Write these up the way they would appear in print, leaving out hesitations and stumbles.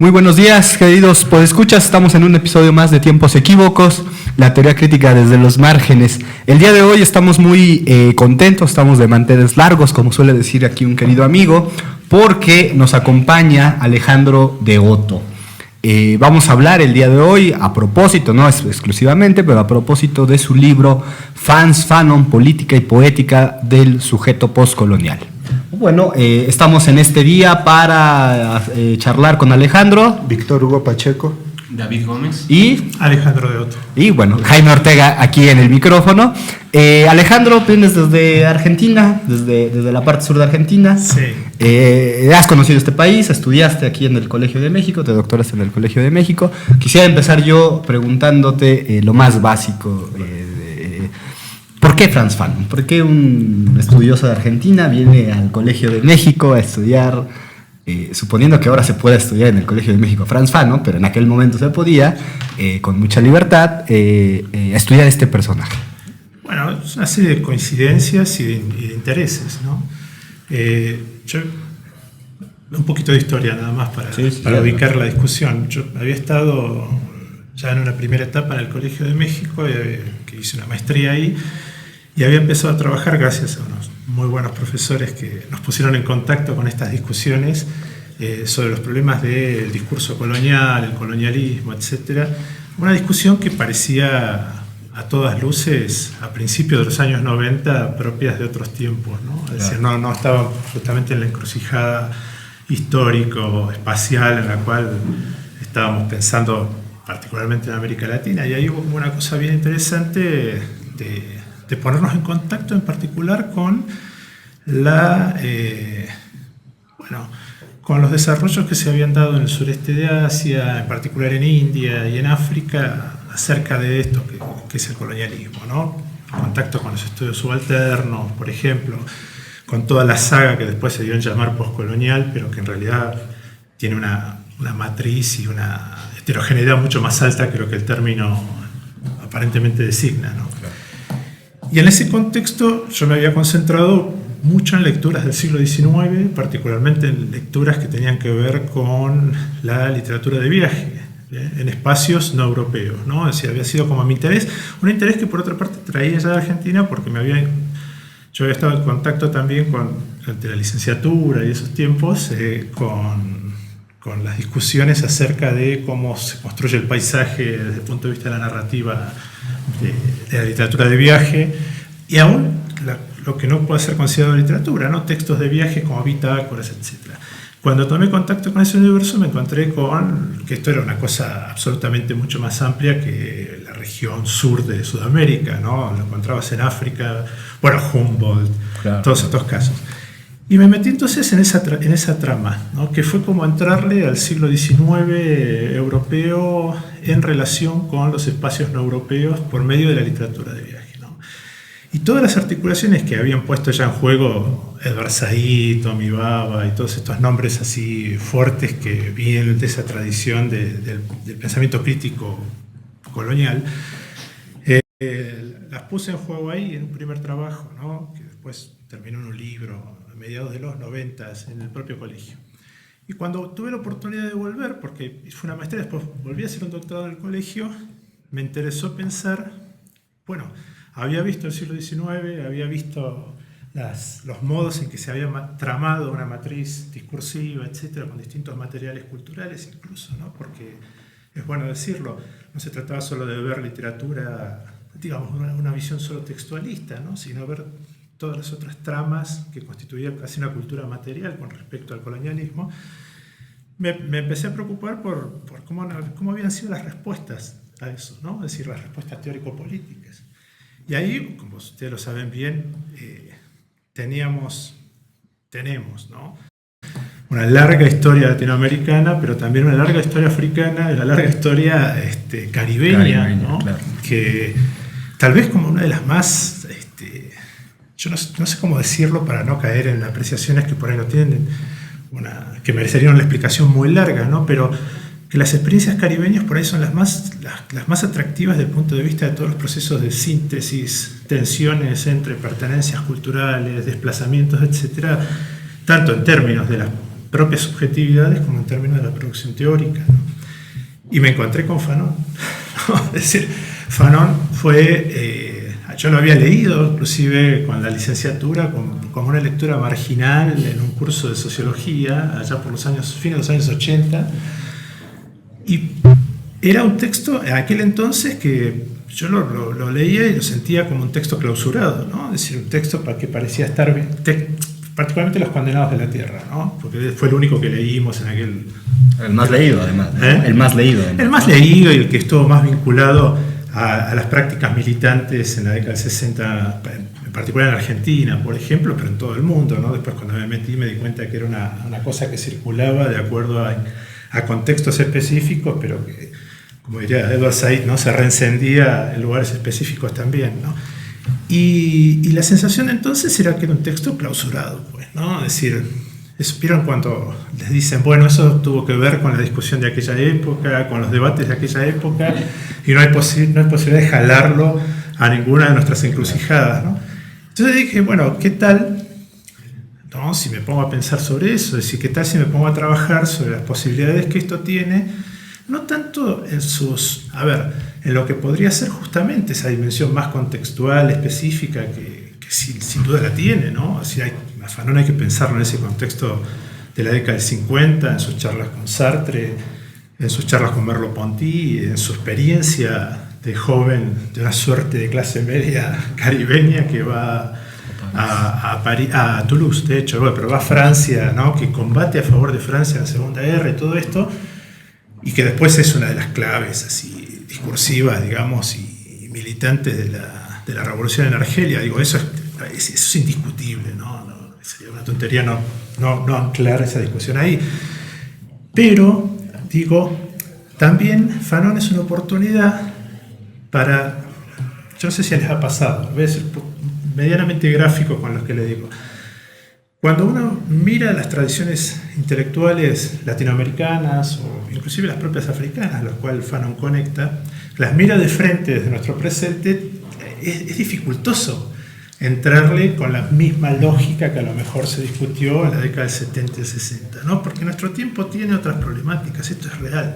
Muy buenos días, queridos podescuchas. Estamos en un episodio más de Tiempos Equívocos, la teoría crítica desde los márgenes. El día de hoy estamos muy contentos, estamos de manteles largos, como suele decir aquí un querido amigo, porque nos acompaña Alejandro de Otto. Vamos a hablar el día de hoy a propósito, no es exclusivamente, pero a propósito de su libro Fans, Fanon, Política y Poética del Sujeto Postcolonial. Bueno, estamos en este día para charlar con Alejandro, Víctor Hugo Pacheco, David Gómez y Alejandro de Otto. Y bueno, Jaime Ortega aquí en el micrófono. Alejandro, vienes desde Argentina, desde la parte sur de Argentina. Sí. Has conocido este país, estudiaste aquí en el Colegio de México, te doctoraste en el Colegio de México. Quisiera empezar yo preguntándote lo más básico. ¿Por qué Frantz Fanon? ¿Por qué un estudioso de Argentina viene al Colegio de México a estudiar, suponiendo que ahora se pueda estudiar en el Colegio de México Frantz Fanon, pero en aquel momento se podía, con mucha libertad, estudiar este personaje? Bueno, es una serie de coincidencias y de intereses, ¿no? Yo, un poquito de historia nada más para ubicar la discusión. Yo había estado ya en una primera etapa en el Colegio de México, que hice una maestría ahí, y había empezado a trabajar gracias a unos muy buenos profesores que nos pusieron en contacto con estas discusiones sobre los problemas del discurso colonial, el colonialismo, etc. Una discusión que parecía a todas luces, a principios de los años 90, propias de otros tiempos, ¿no? Es decir, no estaba justamente en la encrucijada histórico-espacial en la cual estábamos pensando particularmente en América Latina, y ahí hubo una cosa bien interesante de ponernos en contacto en particular con con los desarrollos que se habían dado en el sureste de Asia, en particular en India y en África, acerca de esto que es el colonialismo, ¿no? Contacto con los estudios subalternos, por ejemplo, con toda la saga que después se dio en llamar postcolonial, pero que en realidad tiene una matriz y una heterogeneidad mucho más alta que lo que el término aparentemente designa, ¿no? Claro. Y en ese contexto yo me había concentrado mucho en lecturas del siglo XIX, particularmente en lecturas que tenían que ver con la literatura de viaje, en espacios no europeos, ¿no? Es decir, había sido como mi interés, un interés que por otra parte traía ya de Argentina porque yo había estado en contacto también durante la licenciatura y esos tiempos con las discusiones acerca de cómo se construye el paisaje desde el punto de vista de la narrativa de la literatura de viaje, y aún lo que no puede ser considerado literatura, ¿no? Textos de viaje como bitácoras, etc. Cuando tomé contacto con ese universo me encontré con que esto era una cosa absolutamente mucho más amplia que la región sur de Sudamérica, ¿no? Lo encontrabas en África, bueno, Humboldt, claro, todos estos casos. Y me metí entonces en esa trama, ¿no? Que fue como entrarle al siglo XIX europeo en relación con los espacios no europeos por medio de la literatura de viaje, ¿no? Y todas las articulaciones que habían puesto ya en juego Edward Said, Tommy Baba y todos estos nombres así fuertes que vienen de esa tradición del pensamiento crítico colonial, las puse en juego ahí en un primer trabajo, ¿no? Que después terminó en un libro a mediados de los 90 en el propio colegio. Y cuando tuve la oportunidad de volver, porque fue una maestría, después volví a hacer un doctorado en el colegio, me interesó pensar, bueno, había visto el siglo XIX, había visto los modos en que se había tramado una matriz discursiva, etcétera, con distintos materiales culturales incluso, ¿no? Porque es bueno decirlo, no se trataba solo de ver literatura, digamos, una visión solo textualista, ¿no? Sino ver todas las otras tramas que constituían casi una cultura material con respecto al colonialismo. Me empecé a preocupar por cómo habían sido las respuestas a eso, ¿no? Es decir, las respuestas teórico-políticas. Y ahí, como ustedes lo saben bien, tenemos, ¿no? Una larga historia latinoamericana, pero también una larga historia africana y una larga historia caribeña, ¿no? Claro. Que tal vez como una de las más... yo no sé cómo decirlo para no caer en apreciaciones que por ahí no tienen que merecerían una explicación muy larga, ¿no? Pero que las experiencias caribeñas por ahí son las más atractivas desde el punto de vista de todos los procesos de síntesis, tensiones entre pertenencias culturales, desplazamientos, etcétera, tanto en términos de las propias subjetividades como en términos de la producción teórica, ¿no? Y me encontré con Fanon, ¿no? Es decir, Fanon fue, yo lo había leído inclusive con la licenciatura como una lectura marginal en un curso de sociología allá por los años, fines de los años 80, y era un texto en aquel entonces que yo lo leía y lo sentía como un texto clausurado, ¿no? Es decir, un texto que parecía estar bien, particularmente Los Condenados de la Tierra, ¿no? Porque fue el único que leímos en aquel... El más leído, además, ¿no? El más leído. El más leído y el que estuvo más vinculado a las prácticas militantes en la década del 60, en particular en Argentina, por ejemplo, pero en todo el mundo, ¿no? Después cuando me metí me di cuenta que era una cosa que circulaba de acuerdo a contextos específicos, pero que, como diría Edward Said, ¿no? Se reencendía en lugares específicos también, ¿no? Y la sensación entonces era que era un texto clausurado, pues, ¿no? Es decir, ¿vieron cuando les dicen, bueno, eso tuvo que ver con la discusión de aquella época, con los debates de aquella época, y no hay posibilidad de jalarlo a ninguna de nuestras encrucijadas, ¿no? Entonces dije, bueno, ¿qué tal, no, si me pongo a pensar sobre eso? Es decir, ¿qué tal si me pongo a trabajar sobre las posibilidades que esto tiene? No tanto en lo que podría ser justamente esa dimensión más contextual, específica, que sin duda la tiene, ¿no? Así a Fanon hay que pensarlo en ese contexto de la década del 50, en sus charlas con Sartre, en sus charlas con Merleau-Ponty, en su experiencia de joven, de una suerte de clase media caribeña que va a Toulouse, de hecho, pero va a Francia, ¿no? Que combate a favor de Francia en la Segunda Guerra y todo esto, y que después es una de las claves así discursivas, digamos, y militantes de la revolución en Argelia. Digo, eso es indiscutible, ¿no? Sería una tontería no anclar esa discusión ahí. Pero, digo, también Fanon es una oportunidad para, yo no sé si les ha pasado, voy a ser medianamente gráfico con los que le digo. Cuando uno mira las tradiciones intelectuales latinoamericanas o inclusive las propias africanas, las cuales Fanon conecta, las mira de frente desde nuestro presente, es dificultoso entrarle con la misma lógica que a lo mejor se discutió en la década del 70 y 60, ¿no? Porque nuestro tiempo tiene otras problemáticas, esto es real.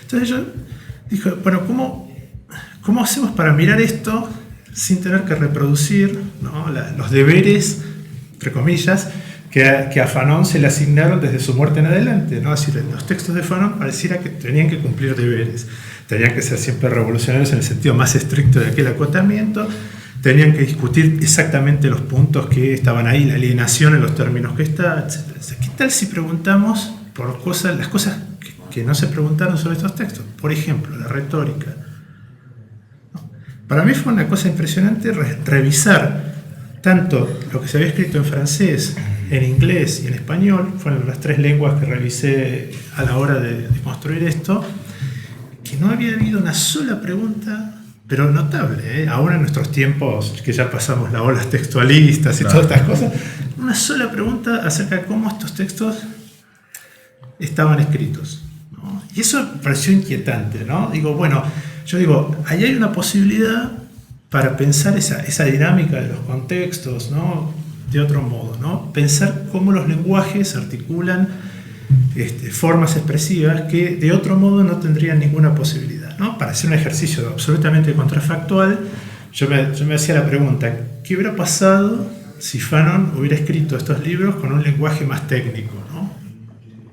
Entonces yo dije, bueno, ¿cómo hacemos para mirar esto sin tener que reproducir, ¿no? los deberes, entre comillas, que a Fanon se le asignaron desde su muerte en adelante, ¿no? Es decir, los textos de Fanon pareciera que tenían que cumplir deberes, tenían que ser siempre revolucionarios en el sentido más estricto de aquel acotamiento, tenían que discutir exactamente los puntos que estaban ahí, la alienación en los términos que está, etc. ¿Qué tal si preguntamos por las cosas que no se preguntaron sobre estos textos? Por ejemplo, la retórica. Para mí fue una cosa impresionante revisar tanto lo que se había escrito en francés, en inglés y en español, fueron las tres lenguas que revisé a la hora de construir esto, que no había habido una sola pregunta, pero notable, aún en nuestros tiempos que ya pasamos las olas textualistas y todas estas cosas, una sola pregunta acerca de cómo estos textos estaban escritos, ¿no? Y eso me pareció inquietante, ¿no? Yo digo, ahí hay una posibilidad para pensar esa dinámica de los contextos, ¿no? De otro modo, ¿no? Pensar cómo los lenguajes articulan formas expresivas que de otro modo no tendrían ninguna posibilidad, ¿no? Para hacer un ejercicio absolutamente contrafactual, yo me hacía la pregunta, ¿qué hubiera pasado si Fanon hubiera escrito estos libros con un lenguaje más técnico, ¿no?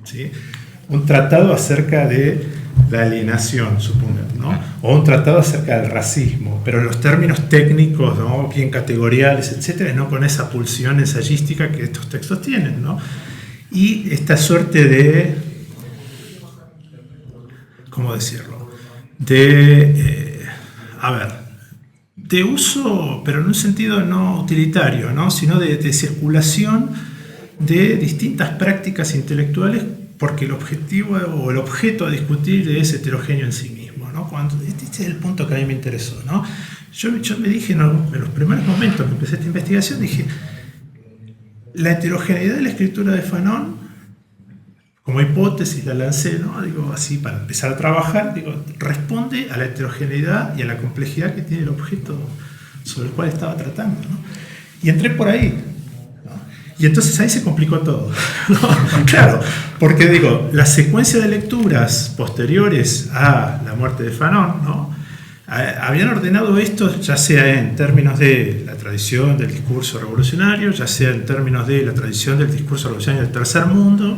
¿Sí? Un tratado acerca de la alienación, supongo, ¿no? O un tratado acerca del racismo, pero en los términos técnicos, ¿no? Bien categoriales, etcétera, no con esa pulsión ensayística que estos textos tienen, ¿no? Y esta suerte de, ¿cómo decirlo? De uso, pero en un sentido no utilitario, ¿no? Sino de circulación de distintas prácticas intelectuales, porque el objetivo o el objeto a discutir es heterogéneo en sí mismo, ¿no? Este es el punto que a mí me interesó, ¿no? Yo me dije en los primeros momentos que empecé esta investigación, dije, la heterogeneidad de la escritura de Fanon, como hipótesis la lancé, ¿no? Digo, así para empezar a trabajar, responde a la heterogeneidad y a la complejidad que tiene el objeto sobre el cual estaba tratando, ¿no? Y entré por ahí, ¿no? Y entonces ahí se complicó todo. ¿No? Claro, porque digo, la secuencia de lecturas posteriores a la muerte de Fanon, ¿no? Habían ordenado esto ya sea en términos de la tradición del discurso revolucionario, ya sea en términos de la tradición del discurso revolucionario del tercer mundo,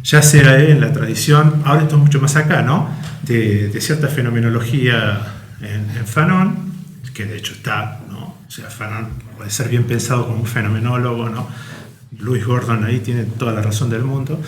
ya sea en la tradición, ahora esto es mucho más acá, ¿no? de cierta fenomenología en Fanon, que de hecho está, ¿no? O sea, Fanon puede ser bien pensado como un fenomenólogo, ¿no? Louis Gordon ahí tiene toda la razón del mundo.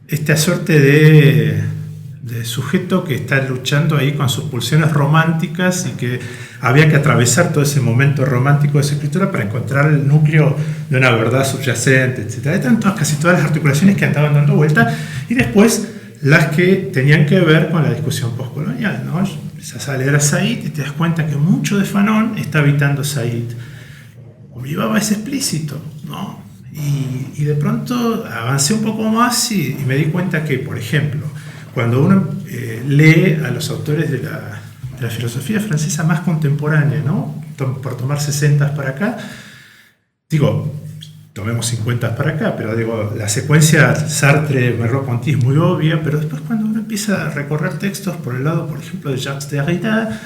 Esta suerte de sujeto que está luchando ahí con sus pulsiones románticas y que había que atravesar todo ese momento romántico de su escritura para encontrar el núcleo de una verdad subyacente, etc. Eran casi todas las articulaciones que andaban dando vuelta, y después las que tenían que ver con la discusión postcolonial, ¿no? Empiezas a leer a Said y te das cuenta que mucho de Fanon está habitando Said. Olivaba es explícito, ¿no? Y de pronto avancé un poco más y me di cuenta que, por ejemplo, cuando uno lee a los autores de la filosofía francesa más contemporánea, ¿no? Por tomar 60 para acá, digo, tomemos 50 para acá, pero digo, la secuencia Sartre, Merleau-Ponty es muy obvia, pero después cuando uno empieza a recorrer textos por el lado, por ejemplo, de Jacques Derrida,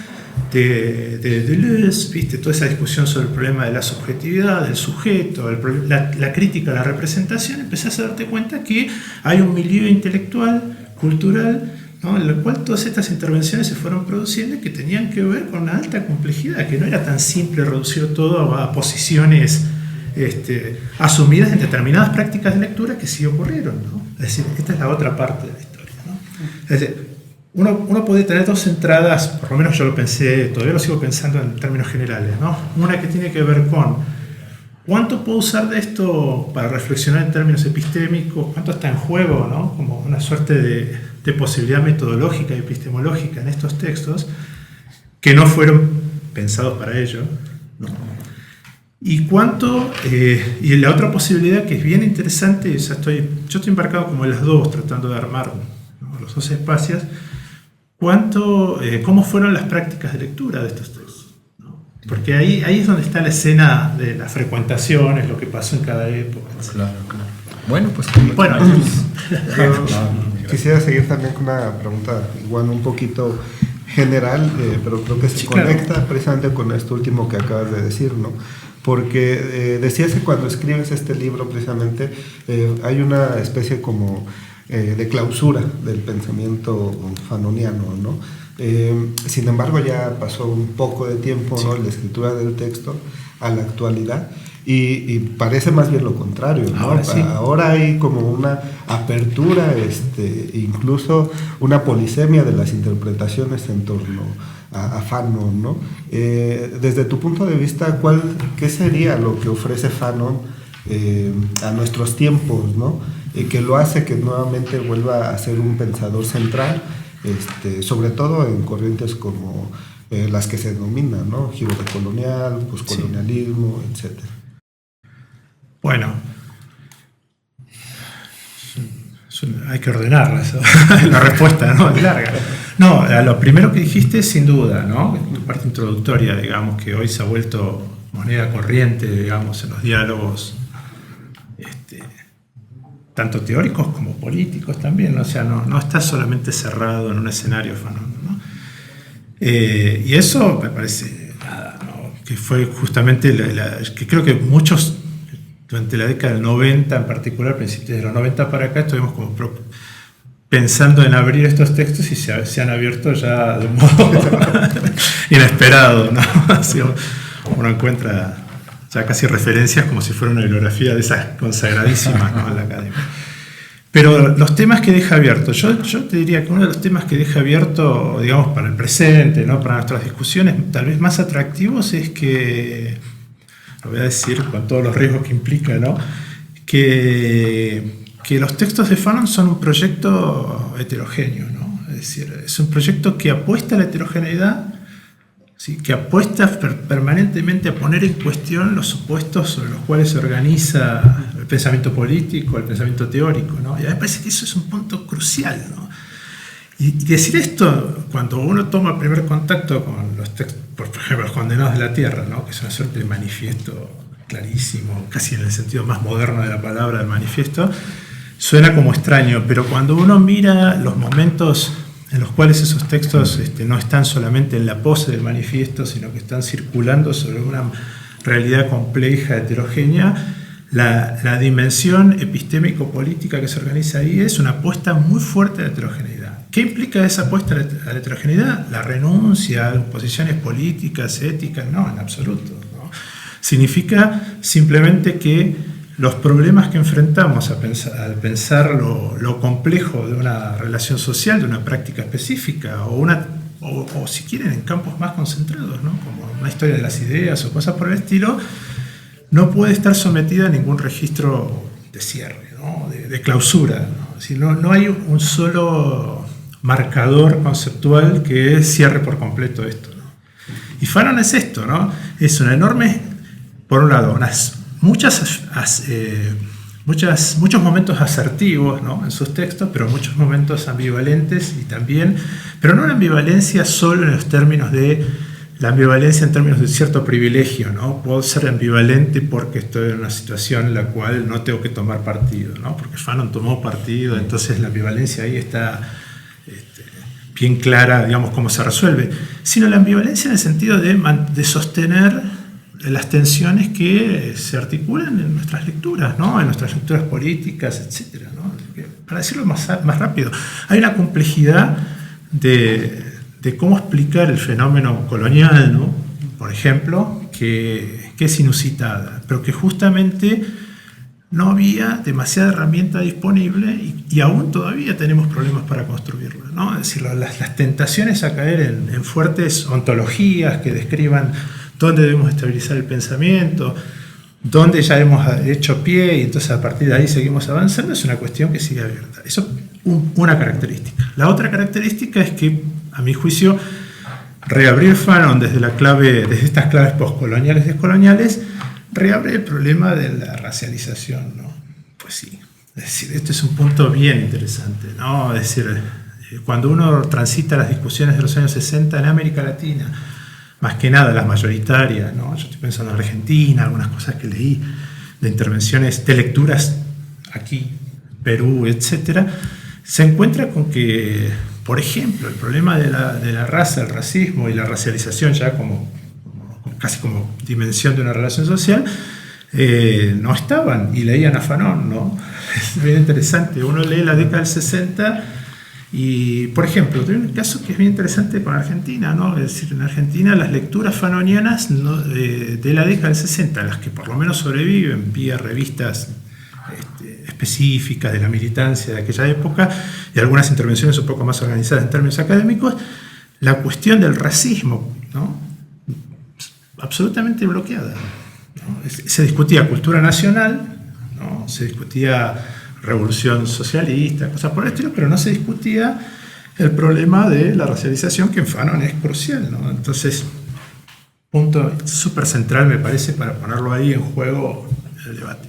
de Deleuze, ¿viste? Toda esa discusión sobre el problema de la subjetividad, del sujeto, la crítica a la representación, empezás a darte cuenta que hay un milieu intelectual, cultural, ¿no? En el cual todas estas intervenciones se fueron produciendo y que tenían que ver con una alta complejidad, que no era tan simple reducir todo a posiciones asumidas en determinadas prácticas de lectura que sí ocurrieron, ¿no? Es decir, esta es la otra parte de la historia, ¿no? Es decir, uno puede tener dos entradas, por lo menos yo lo pensé, todavía lo sigo pensando en términos generales, ¿no? Una que tiene que ver con cuánto puedo usar de esto para reflexionar en términos epistémicos, cuánto está en juego, ¿no? Como una suerte de posibilidad metodológica y epistemológica en estos textos que no fueron pensados para ello, ¿no? Y cuánto, y la otra posibilidad que es bien interesante, yo estoy embarcado como en las dos, tratando de armar, ¿no? Los dos espacios, cómo fueron las prácticas de lectura de estos textos, ¿no? Porque ahí es donde está la escena de las frecuentaciones, lo que pasó en cada época. Claro. Bueno, pues... Bueno, quisiera seguir también con una pregunta igual un poquito general, pero creo que se conecta precisamente con esto último que acabas de decir, ¿no? Porque decías que cuando escribes este libro precisamente hay una especie como de clausura del pensamiento fanoniano, ¿no? Sin embargo ya pasó un poco de tiempo, ¿no? La escritura del texto a la actualidad y parece más bien lo contrario, ¿no? Ahora hay como una apertura, incluso una polisemia de las interpretaciones en torno a Fanon, ¿no? Desde tu punto de vista, ¿qué sería lo que ofrece Fanon a nuestros tiempos, ¿no? Que lo hace que nuevamente vuelva a ser un pensador central, sobre todo en corrientes como las que se denominan, ¿no? Giro decolonial, poscolonialismo, etc. Bueno, hay que ordenarla, la respuesta, ¿no? Es larga. No, a lo primero que dijiste, sin duda, ¿no? La parte introductoria, digamos, que hoy se ha vuelto moneda corriente, digamos, en los diálogos, tanto teóricos como políticos también, ¿no? O sea, no está solamente cerrado en un escenario Fanon, ¿no? Y eso me parece, nada, ¿no? Que fue justamente, que creo que muchos, durante la década del 90 en particular, principios de los 90 para acá, estuvimos como pensando en abrir estos textos y se han abierto ya de un modo inesperado, ¿no? Así uno encuentra ya casi referencias como si fuera una bibliografía de esas consagradísimas, ¿no? En la academia. Pero los temas que deja abierto, yo te diría que uno de los temas que deja abierto, digamos, para el presente, ¿no? Para nuestras discusiones, tal vez más atractivos, es que, lo voy a decir con todos los riesgos que implica, ¿no? Que los textos de Fanon son un proyecto heterogéneo, ¿no? Es decir, es un proyecto que apuesta a la heterogeneidad, ¿sí? Que apuesta permanentemente a poner en cuestión los supuestos sobre los cuales se organiza el pensamiento político, el pensamiento teórico, ¿no? Y a mí me parece que eso es un punto crucial, ¿no? Y decir esto, cuando uno toma primer contacto con los textos, por ejemplo, Los Condenados de la Tierra, ¿no? Que es una suerte de manifiesto clarísimo, casi en el sentido más moderno de la palabra del manifiesto, suena como extraño, pero cuando uno mira los momentos en los cuales esos textos no están solamente en la pose del manifiesto, sino que están circulando sobre una realidad compleja, heterogénea, la dimensión epistémico-política que se organiza ahí es una apuesta muy fuerte a la heterogeneidad. ¿Qué implica esa apuesta a la heterogeneidad? La renuncia a posiciones políticas, éticas, no, en absoluto, ¿no? Significa simplemente que los problemas que enfrentamos al pensar lo complejo de una relación social, de una práctica específica, o si quieren en campos más concentrados, ¿no? Como una historia de las ideas o cosas por el estilo, no puede estar sometida a ningún registro de cierre, ¿no? de clausura, ¿no? Es decir, no hay un solo marcador conceptual que cierre por completo esto, ¿no? Y Fanon es esto, ¿no? Es una enorme, por un lado, muchos momentos asertivos, ¿no? En sus textos, pero muchos momentos ambivalentes y también, pero no una ambivalencia solo en los términos de la ambivalencia en términos de cierto privilegio, ¿no? Puedo ser ambivalente porque estoy en una situación en la cual no tengo que tomar partido, ¿no? Porque Fanon tomó partido, entonces la ambivalencia ahí está bien clara, digamos, cómo se resuelve. Sino la ambivalencia en el sentido de sostener las tensiones que se articulan en nuestras lecturas, ¿no? En nuestras lecturas políticas, etc., ¿no? Para decirlo más rápido, hay una complejidad de cómo explicar el fenómeno colonial, ¿no? Por ejemplo, que es inusitada, pero que justamente no había demasiada herramienta disponible y aún todavía tenemos problemas para construirla, ¿no? Es decir, las tentaciones a caer en fuertes ontologías que describan dónde debemos estabilizar el pensamiento, dónde ya hemos hecho pie y entonces a partir de ahí seguimos avanzando, es una cuestión que sigue abierta. Eso es una característica. La otra característica es que, a mi juicio, reabrir Fanon desde estas claves postcoloniales y descoloniales, reabre el problema de la racialización, ¿no? Pues sí, es decir, este es un punto bien interesante, ¿no? Es decir, cuando uno transita las discusiones de los años 60 en América Latina, más que nada las mayoritarias, ¿no? Yo estoy pensando en Argentina, algunas cosas que leí de intervenciones, de lecturas aquí, Perú, etc., se encuentra con que, por ejemplo, el problema de la raza, el racismo y la racialización ya casi como dimensión de una relación social, no estaban y leían a Fanon, ¿no? Es bien interesante. Uno lee la década del 60 y, por ejemplo, hay un caso que es bien interesante con Argentina, ¿no? Es decir, en Argentina las lecturas fanonianas de la década del 60, las que por lo menos sobreviven vía revistas específicas de la militancia de aquella época y algunas intervenciones un poco más organizadas en términos académicos, la cuestión del racismo, ¿no? Absolutamente bloqueada, ¿no? Se discutía cultura nacional, ¿no? Se discutía revolución socialista, cosas por el estilo, pero no se discutía el problema de la racialización, que en Fanon es crucial, ¿no? Entonces, punto súper central me parece para ponerlo ahí en juego en el debate.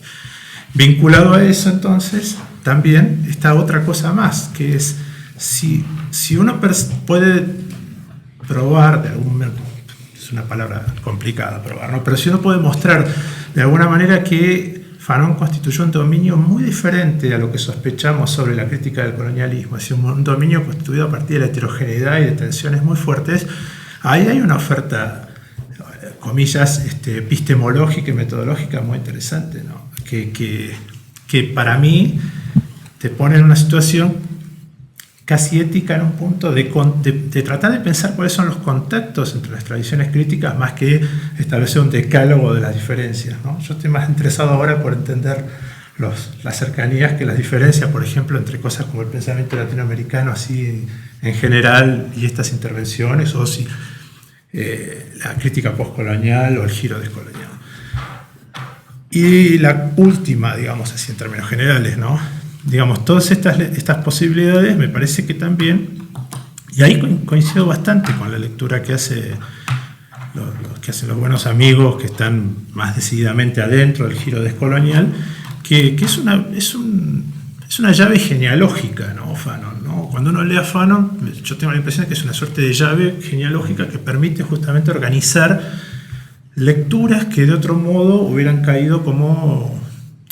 Vinculado a eso, entonces, también está otra cosa más, que es si uno puede probar de algún modo, es una palabra complicada probar, ¿no? Pero si uno puede mostrar de alguna manera que Fanon constituyó un dominio muy diferente a lo que sospechamos sobre la crítica del colonialismo, es decir, un dominio constituido a partir de la heterogeneidad y de tensiones muy fuertes, ahí hay una oferta, comillas, epistemológica y metodológica muy interesante, ¿no? Que para mí te pone en una situación casi ética en un punto de tratar de pensar cuáles son los contactos entre las tradiciones críticas más que establecer un decálogo de las diferencias, ¿no? Yo estoy más interesado ahora por entender las cercanías que las diferencias, por ejemplo, entre cosas como el pensamiento latinoamericano así en general y estas intervenciones, o si la crítica postcolonial o el giro descolonial. Y la última, digamos así en términos generales, ¿no? Digamos, todas estas posibilidades me parece que también, y ahí coincido bastante con la lectura que hacen los buenos amigos que están más decididamente adentro del giro descolonial, que es una llave genealógica, ¿no? Fanon, ¿no? ¿no? Cuando uno lee a Fanon, yo tengo la impresión de que es una suerte de llave genealógica que permite justamente organizar lecturas que de otro modo hubieran caído como,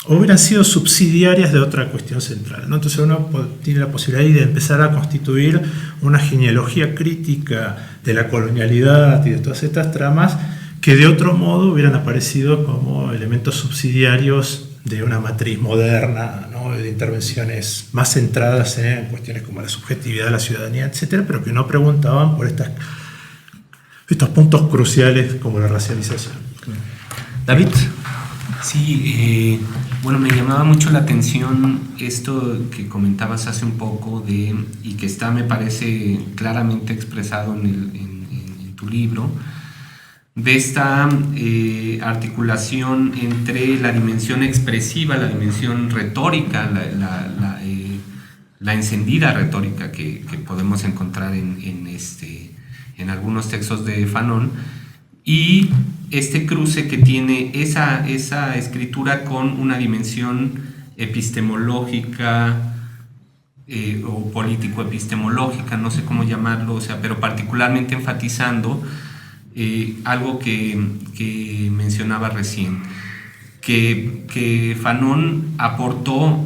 o hubieran sido subsidiarias de otra cuestión central, ¿no? Entonces uno tiene la posibilidad de empezar a constituir una genealogía crítica de la colonialidad y de todas estas tramas que de otro modo hubieran aparecido como elementos subsidiarios de una matriz moderna, ¿no? De intervenciones más centradas en cuestiones como la subjetividad de la ciudadanía, etcétera, pero que no preguntaban por estos puntos cruciales como la racialización. David. Sí, bueno, me llamaba mucho la atención esto que comentabas hace un poco y que está, me parece, claramente expresado en tu libro, de esta articulación entre la dimensión expresiva, la dimensión retórica, la encendida retórica que podemos encontrar en algunos textos de Fanon, y este cruce que tiene esa escritura con una dimensión epistemológica o político-epistemológica, no sé cómo llamarlo, o sea, pero particularmente enfatizando algo que mencionaba recién, que Fanon aportó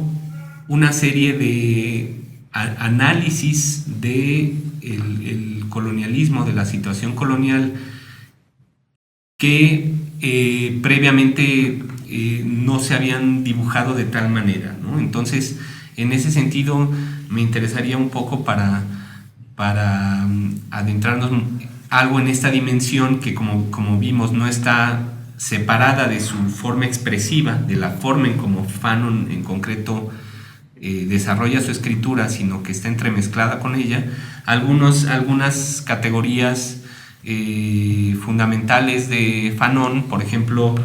una serie de análisis de el colonialismo, de la situación colonial, que previamente no se habían dibujado de tal manera, ¿no? Entonces, en ese sentido, me interesaría un poco para adentrarnos algo en esta dimensión que, como vimos, no está separada de su forma expresiva, de la forma en como Fanon en concreto desarrolla su escritura, sino que está entremezclada con ella. Algunas categorías fundamentales de Fanon, por ejemplo,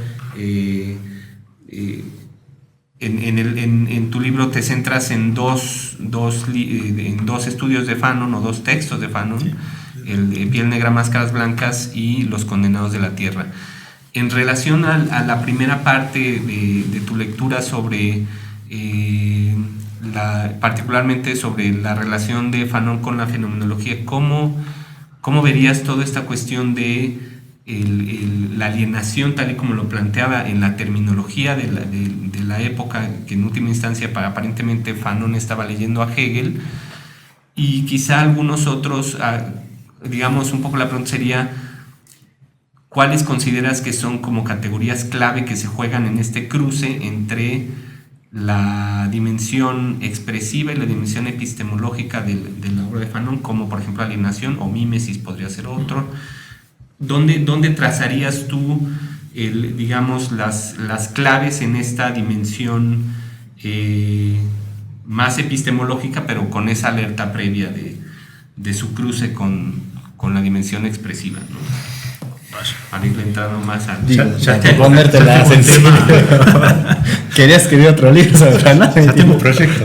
en tu libro te centras en dos estudios de Fanon, o dos textos de Fanon, sí. El de Piel Negra, Máscaras Blancas y Los Condenados de la Tierra. En relación a la primera parte de tu lectura sobre particularmente sobre la relación de Fanon con la fenomenología, ¿cómo verías toda esta cuestión de la alienación, tal y como lo planteaba en la terminología de la época, que en última instancia aparentemente Fanon estaba leyendo a Hegel, y quizá algunos otros, digamos, un poco la pregunta sería, ¿cuáles consideras que son como categorías clave que se juegan en este cruce entre la dimensión expresiva y la dimensión epistemológica de la obra de Fanon, como por ejemplo alienación o mímesis podría ser otro? ¿Dónde trazarías tú, digamos, las claves en esta dimensión más epistemológica, pero con esa alerta previa de su cruce con la dimensión expresiva, ¿no? Para ir entrando más a... ponértela sencillo. Quería escribir otro libro sobre Fanon. Ya tengo un proyecto.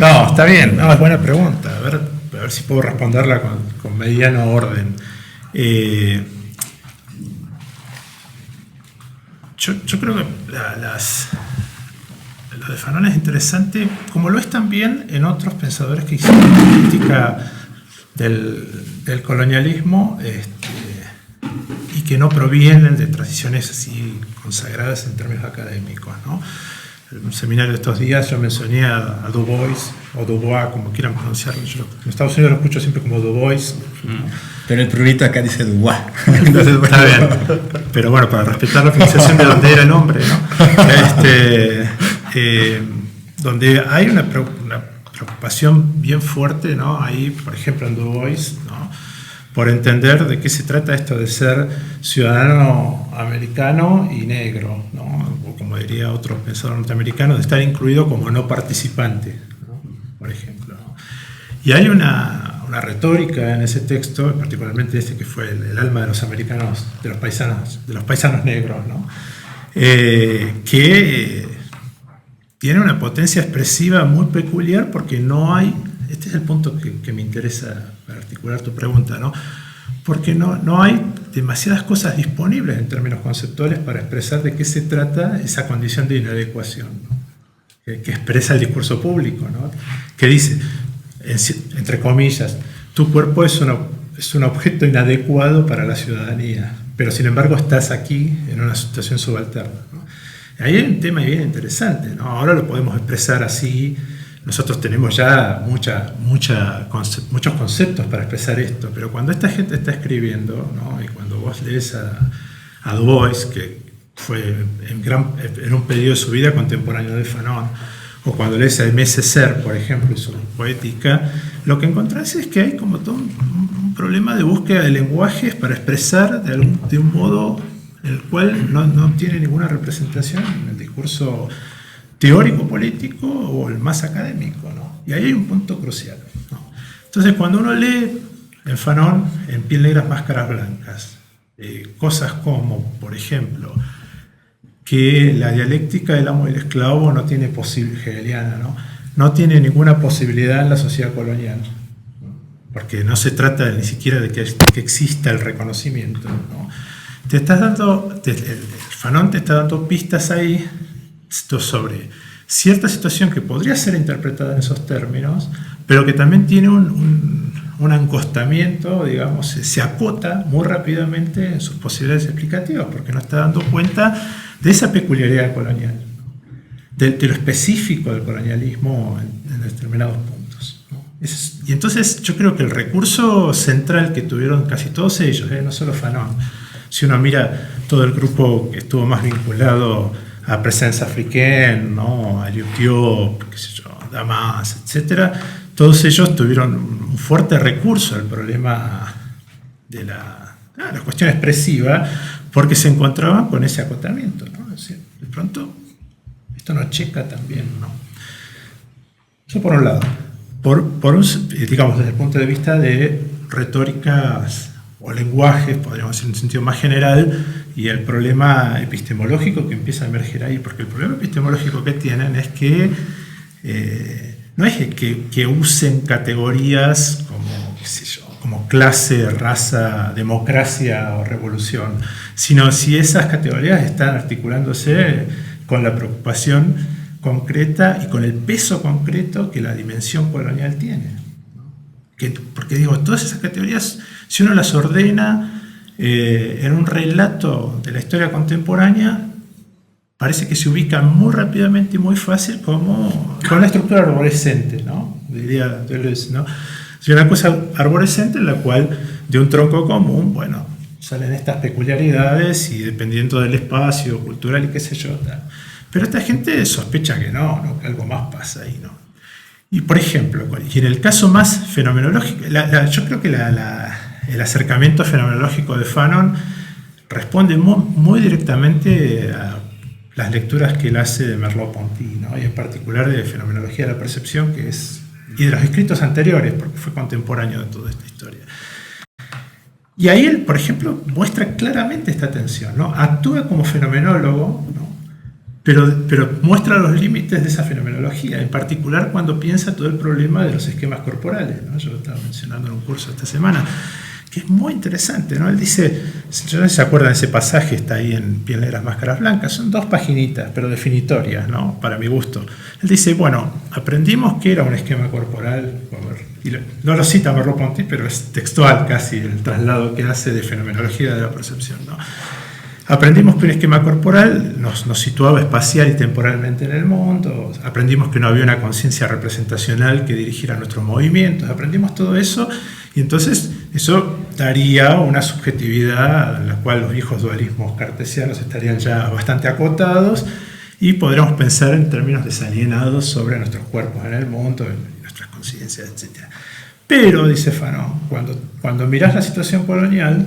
No, está bien. No, es buena pregunta. A ver si puedo responderla con mediano orden. Yo creo que lo de Fanon es interesante, como lo es también en otros pensadores que hicieron crítica del colonialismo y que no provienen de tradiciones así consagradas en términos académicos, ¿no? En un seminario de estos días yo mencioné a Du Bois, o Dubois, como quieran pronunciarlo. Yo en Estados Unidos lo escucho siempre como Du Bois. Pero el prurito acá dice Dubois. Entonces, está bien. Pero bueno, para respetar la pronunciación de donde era el hombre, ¿no? Donde hay una preocupación bien fuerte, ¿no? Ahí, por ejemplo, en Du Bois, ¿no? Por entender de qué se trata esto de ser ciudadano americano y negro, ¿no? O como diría otro pensador norteamericano, de estar incluido como no participante, ¿no? Por ejemplo, ¿no? Y hay una retórica en ese texto, particularmente este que fue el alma de los americanos, de los paisanos negros, ¿no? Que tiene una potencia expresiva muy peculiar, porque no hay, este es el punto que me interesa para articular tu pregunta, ¿no? Porque no hay demasiadas cosas disponibles en términos conceptuales para expresar de qué se trata esa condición de inadecuación, ¿no? que expresa el discurso público, ¿no? que dice, entre comillas, tu cuerpo es un objeto inadecuado para la ciudadanía, pero sin embargo estás aquí en una situación subalterna, ¿no? Ahí hay un tema bien interesante, ¿no? Ahora lo podemos expresar así. Nosotros tenemos ya muchos conceptos para expresar esto, pero cuando esta gente está escribiendo, ¿no? Y cuando vos lees a Du Bois, que fue en un periodo de su vida contemporáneo de Fanon, o cuando lees a Aimé Césaire, por ejemplo, y su poética, lo que encontrás es que hay como todo un problema de búsqueda de lenguajes para expresar de un modo en el cual no tiene ninguna representación en el discurso teórico político o el más académico, ¿no? Y ahí hay un punto crucial, ¿no? Entonces, cuando uno lee en Fanon, en Piel Negra, Máscaras Blancas, cosas como, por ejemplo, que la dialéctica del amo y el esclavo no tiene hegeliana, ¿no? No tiene ninguna posibilidad en la sociedad colonial, ¿no? Porque no se trata ni siquiera de que exista el reconocimiento, ¿no? Fanon te está dando pistas ahí sobre cierta situación que podría ser interpretada en esos términos, pero que también tiene un encostamiento, digamos, se acota muy rápidamente en sus posibilidades explicativas, porque no está dando cuenta de esa peculiaridad colonial, de lo específico del colonialismo en determinados puntos, ¿no? Y entonces yo creo que el recurso central que tuvieron casi todos ellos, no solo Fanon, si uno mira todo el grupo que estuvo más vinculado a Présence Africaine, ¿no? A Liu Diop, qué sé yo, Damas, etc., todos ellos tuvieron un fuerte recurso al problema de la cuestión expresiva, porque se encontraban con ese acotamiento, ¿no? Es decir, de pronto esto no checa también, ¿no? Eso por un lado. Digamos, desde el punto de vista de retóricas o lenguajes, podríamos decir en un sentido más general, y el problema epistemológico que empieza a emerger ahí, porque el problema epistemológico que tienen es que no es que usen categorías como, qué sé yo, como clase, raza, democracia o revolución, sino si esas categorías están articulándose con la preocupación concreta y con el peso concreto que la dimensión colonial tiene, ¿no? Porque digo, todas esas categorías, si uno las ordena en un relato de la historia contemporánea, parece que se ubican muy rápidamente y muy fácil como con una estructura arborescente, ¿no? Diría Deleuze, ¿no? Es una cosa arborescente en la cual de un tronco común, bueno, salen estas peculiaridades y dependiendo del espacio cultural y qué sé yo, tal. Pero esta gente sospecha que no, que algo más pasa ahí, ¿no? Y por ejemplo, y en el caso más fenomenológico, yo creo que el acercamiento fenomenológico de Fanon responde muy directamente a las lecturas que él hace de Merleau-Ponty, ¿no? Y en particular de Fenomenología de la Percepción, y de los escritos anteriores, porque fue contemporáneo de toda esta historia. Y ahí él, por ejemplo, muestra claramente esta tensión, ¿no? Actúa como fenomenólogo, ¿no? pero muestra los límites de esa fenomenología, en particular cuando piensa todo el problema de los esquemas corporales, ¿no? Yo lo estaba mencionando en un curso esta semana, que es muy interesante, ¿no? Él dice, yo no sé si se acuerdan de ese pasaje, está ahí en Piel Negra, Máscaras Blancas, son 2 paginitas, pero definitorias, ¿no? Para mi gusto. Él dice, bueno, aprendimos que era un esquema corporal, y no lo cita Merleau-Ponty, pero es textual casi el traslado que hace de Fenomenología de la Percepción, ¿no? Aprendimos que un esquema corporal nos situaba espacial y temporalmente en el mundo, aprendimos que no había una conciencia representacional que dirigiera nuestros movimientos, aprendimos todo eso, y entonces eso daría una subjetividad en la cual los viejos dualismos cartesianos estarían ya bastante acotados y podríamos pensar en términos desalienados sobre nuestros cuerpos en el mundo, en nuestras conciencias, etc. Pero, dice Fanon, cuando mirás la situación colonial,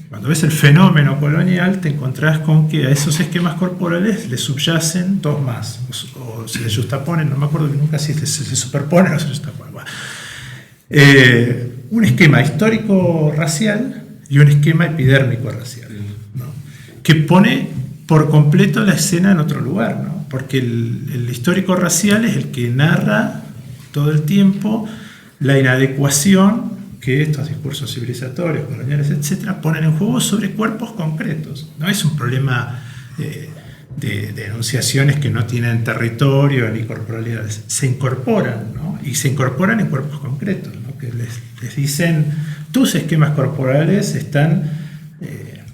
cuando ves el fenómeno colonial, te encontrás con que a esos esquemas corporales le subyacen 2 más, o se les justaponen, no me acuerdo nunca si se superponen o se justaponen. Bueno. Un esquema histórico-racial y un esquema epidérmico-racial, ¿no? Que pone por completo la escena en otro lugar, ¿no? Porque el histórico-racial es el que narra todo el tiempo la inadecuación que estos discursos civilizatorios, coloniales, etcétera, ponen en juego sobre cuerpos concretos. No es un problema de enunciaciones que no tienen territorio ni corporalidades, se incorporan, ¿no? y se incorporan en cuerpos concretos, ¿no? Que les dicen, tus esquemas corporales están,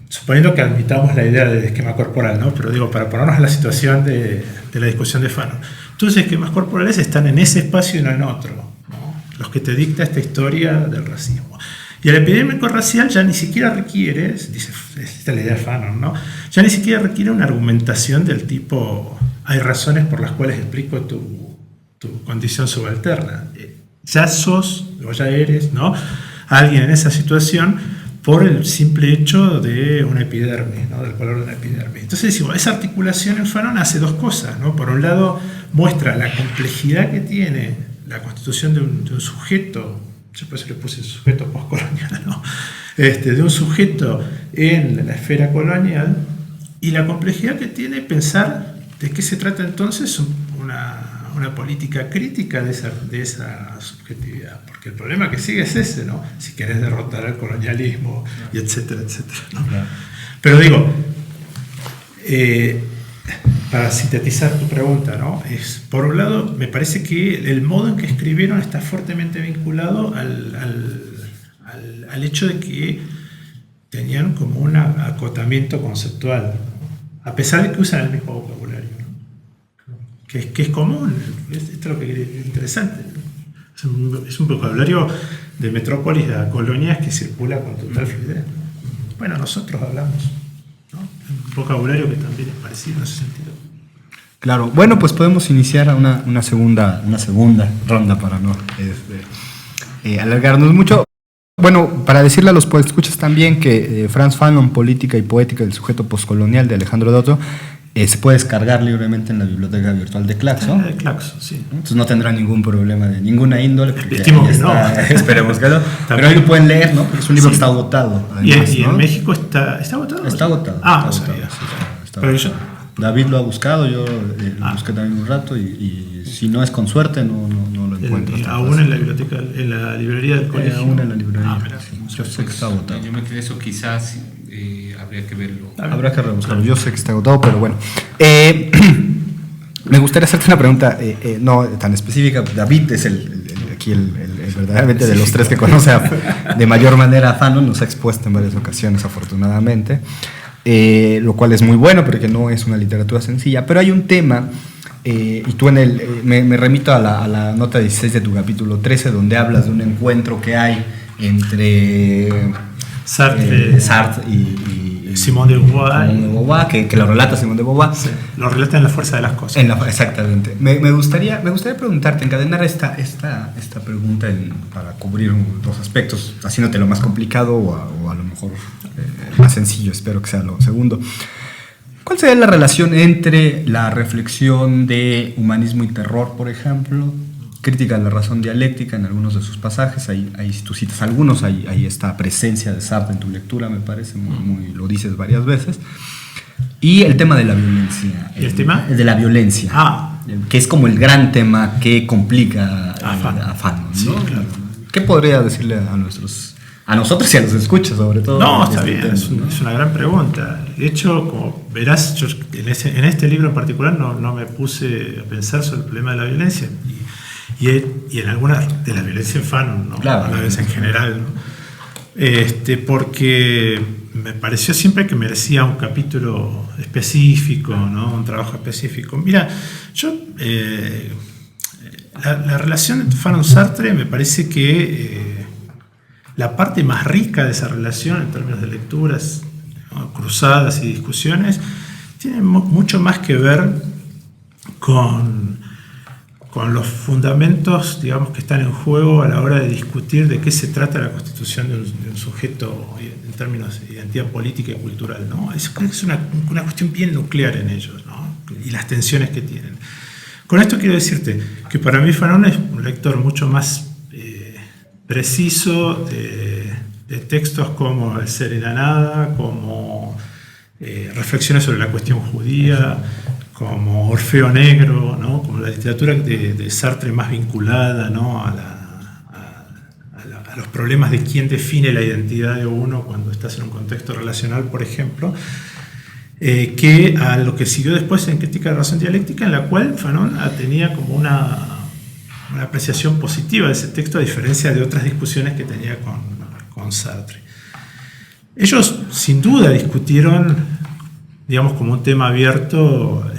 suponiendo que admitamos la idea del esquema corporal, ¿no? Pero digo, para ponernos en la situación de la discusión de Fanon, tus esquemas corporales están en ese espacio y no en otro, ¿no? Los que te dicta esta historia del racismo. Y el epidémico racial ya ni siquiera requiere, dice, esta es la idea de Fanon, ¿no? Ya ni siquiera requiere una argumentación del tipo, hay razones por las cuales explico tu condición subalterna. Ya sos, o ya eres, ¿no? Alguien en esa situación por el simple hecho de una epidermis, ¿no? Del color de una epidermis. Entonces decimos, esa articulación en Fanon hace dos cosas, ¿no? Por un lado, muestra la complejidad que tiene la constitución de un sujeto, yo por eso le puse sujeto postcolonial, ¿no? De un sujeto en la esfera colonial, y la complejidad que tiene pensar de qué se trata entonces una política crítica de esa subjetividad, porque el problema que sigue es ese, ¿no? Si querés derrotar al colonialismo, y etcétera, etcétera, ¿no? Claro. Pero digo, para sintetizar tu pregunta, ¿no? Por un lado, me parece que el modo en que escribieron está fuertemente vinculado al hecho de que tenían como un acotamiento conceptual, ¿no? A pesar de que usan el mismo vocabulario, ¿no? Que es común. Esto es lo que es interesante, ¿no? Es un vocabulario de metrópolis, de colonias, que circula con total fluidez, ¿no? Bueno, nosotros hablamos, ¿no? Un vocabulario que también es parecido en ese sentido. Claro, bueno, pues podemos iniciar una segunda ronda para no alargarnos mucho. Bueno, para decirle a los podescuchas también que Frantz Fanon, Política y Poética del Sujeto Postcolonial, de Alejandro Dotto, se puede descargar libremente en la biblioteca virtual de Claxo. De Claxo, sí. Entonces no tendrá ningún problema de ninguna índole. Estimo que no. Esperemos que no. Pero ahí lo pueden leer, ¿no? Porque es un libro que está agotado. Además, y ¿no? en México está agotado. Está agotado. Ah, está no agotado, sabía. Pero yo... David lo ha buscado, yo lo busqué también un rato y si no es con suerte no lo encuentro. Aún en la biblioteca, en la librería del colegio. Aún en la librería. Sí. Yo sé que está agotado. Yo me quedé eso, quizás habría que verlo. Habrá que rebuscarlo. Yo sé que está agotado, pero bueno. Me gustaría hacerte una pregunta, no tan específica. David es aquí el verdaderamente de los tres que conoce de mayor manera a Fanon, nos ha expuesto en varias ocasiones, afortunadamente. Lo cual es muy bueno porque no es una literatura sencilla, pero hay un tema, y tú me remito a la nota 16 de tu capítulo 13, donde hablas de un encuentro que hay entre Sartre y Simone de Beauvoir, que lo relata Simone de Beauvoir. Sí, lo relata en La fuerza de las cosas. Exactamente. Me gustaría preguntarte, encadenar esta pregunta para cubrir dos aspectos, haciéndote lo más complicado o a lo mejor más sencillo, espero que sea lo segundo. ¿Cuál sería la relación entre la reflexión de humanismo y terror, por ejemplo? Crítica de la razón dialéctica en algunos de sus pasajes, ahí si tú citas algunos, hay esta presencia de Sartre en tu lectura, me parece, lo dices varias veces. Y el tema de la violencia. ¿El tema? De la violencia. Que es como el gran tema que complica a Fanon, ¿no? Sí, claro. ¿Qué podría decirle a nosotros y a los escuchas, sobre todo? No, está bien, es una gran pregunta. De hecho, como verás, yo en este libro en particular no me puse a pensar sobre el problema de la violencia. Y en algunas de la violencia en Fanon, ¿no? Claro. La violencia en general, ¿no? Porque me pareció siempre que merecía un capítulo específico, ¿no? Un trabajo específico. Mira, yo la relación entre Fanon-Sartre me parece que la parte más rica de esa relación en términos de lecturas, ¿no? Cruzadas y discusiones, tiene mucho más que ver con los fundamentos, digamos, que están en juego a la hora de discutir de qué se trata la constitución de un sujeto en términos de identidad política y cultural, ¿no? Es una cuestión bien nuclear en ellos, ¿no? Y las tensiones que tienen. Con esto quiero decirte que para mí Fanon es un lector mucho más preciso de textos como El ser y la nada, como reflexiones sobre la cuestión judía, como Orfeo Negro, ¿no? Como la literatura de Sartre más vinculada, ¿no? a los problemas de quién define la identidad de uno cuando estás en un contexto relacional, por ejemplo, que a lo que siguió después en Crítica de la razón dialéctica, en la cual Fanon tenía como una apreciación positiva de ese texto, a diferencia de otras discusiones que tenía con Sartre. Ellos sin duda discutieron, digamos, como un tema abierto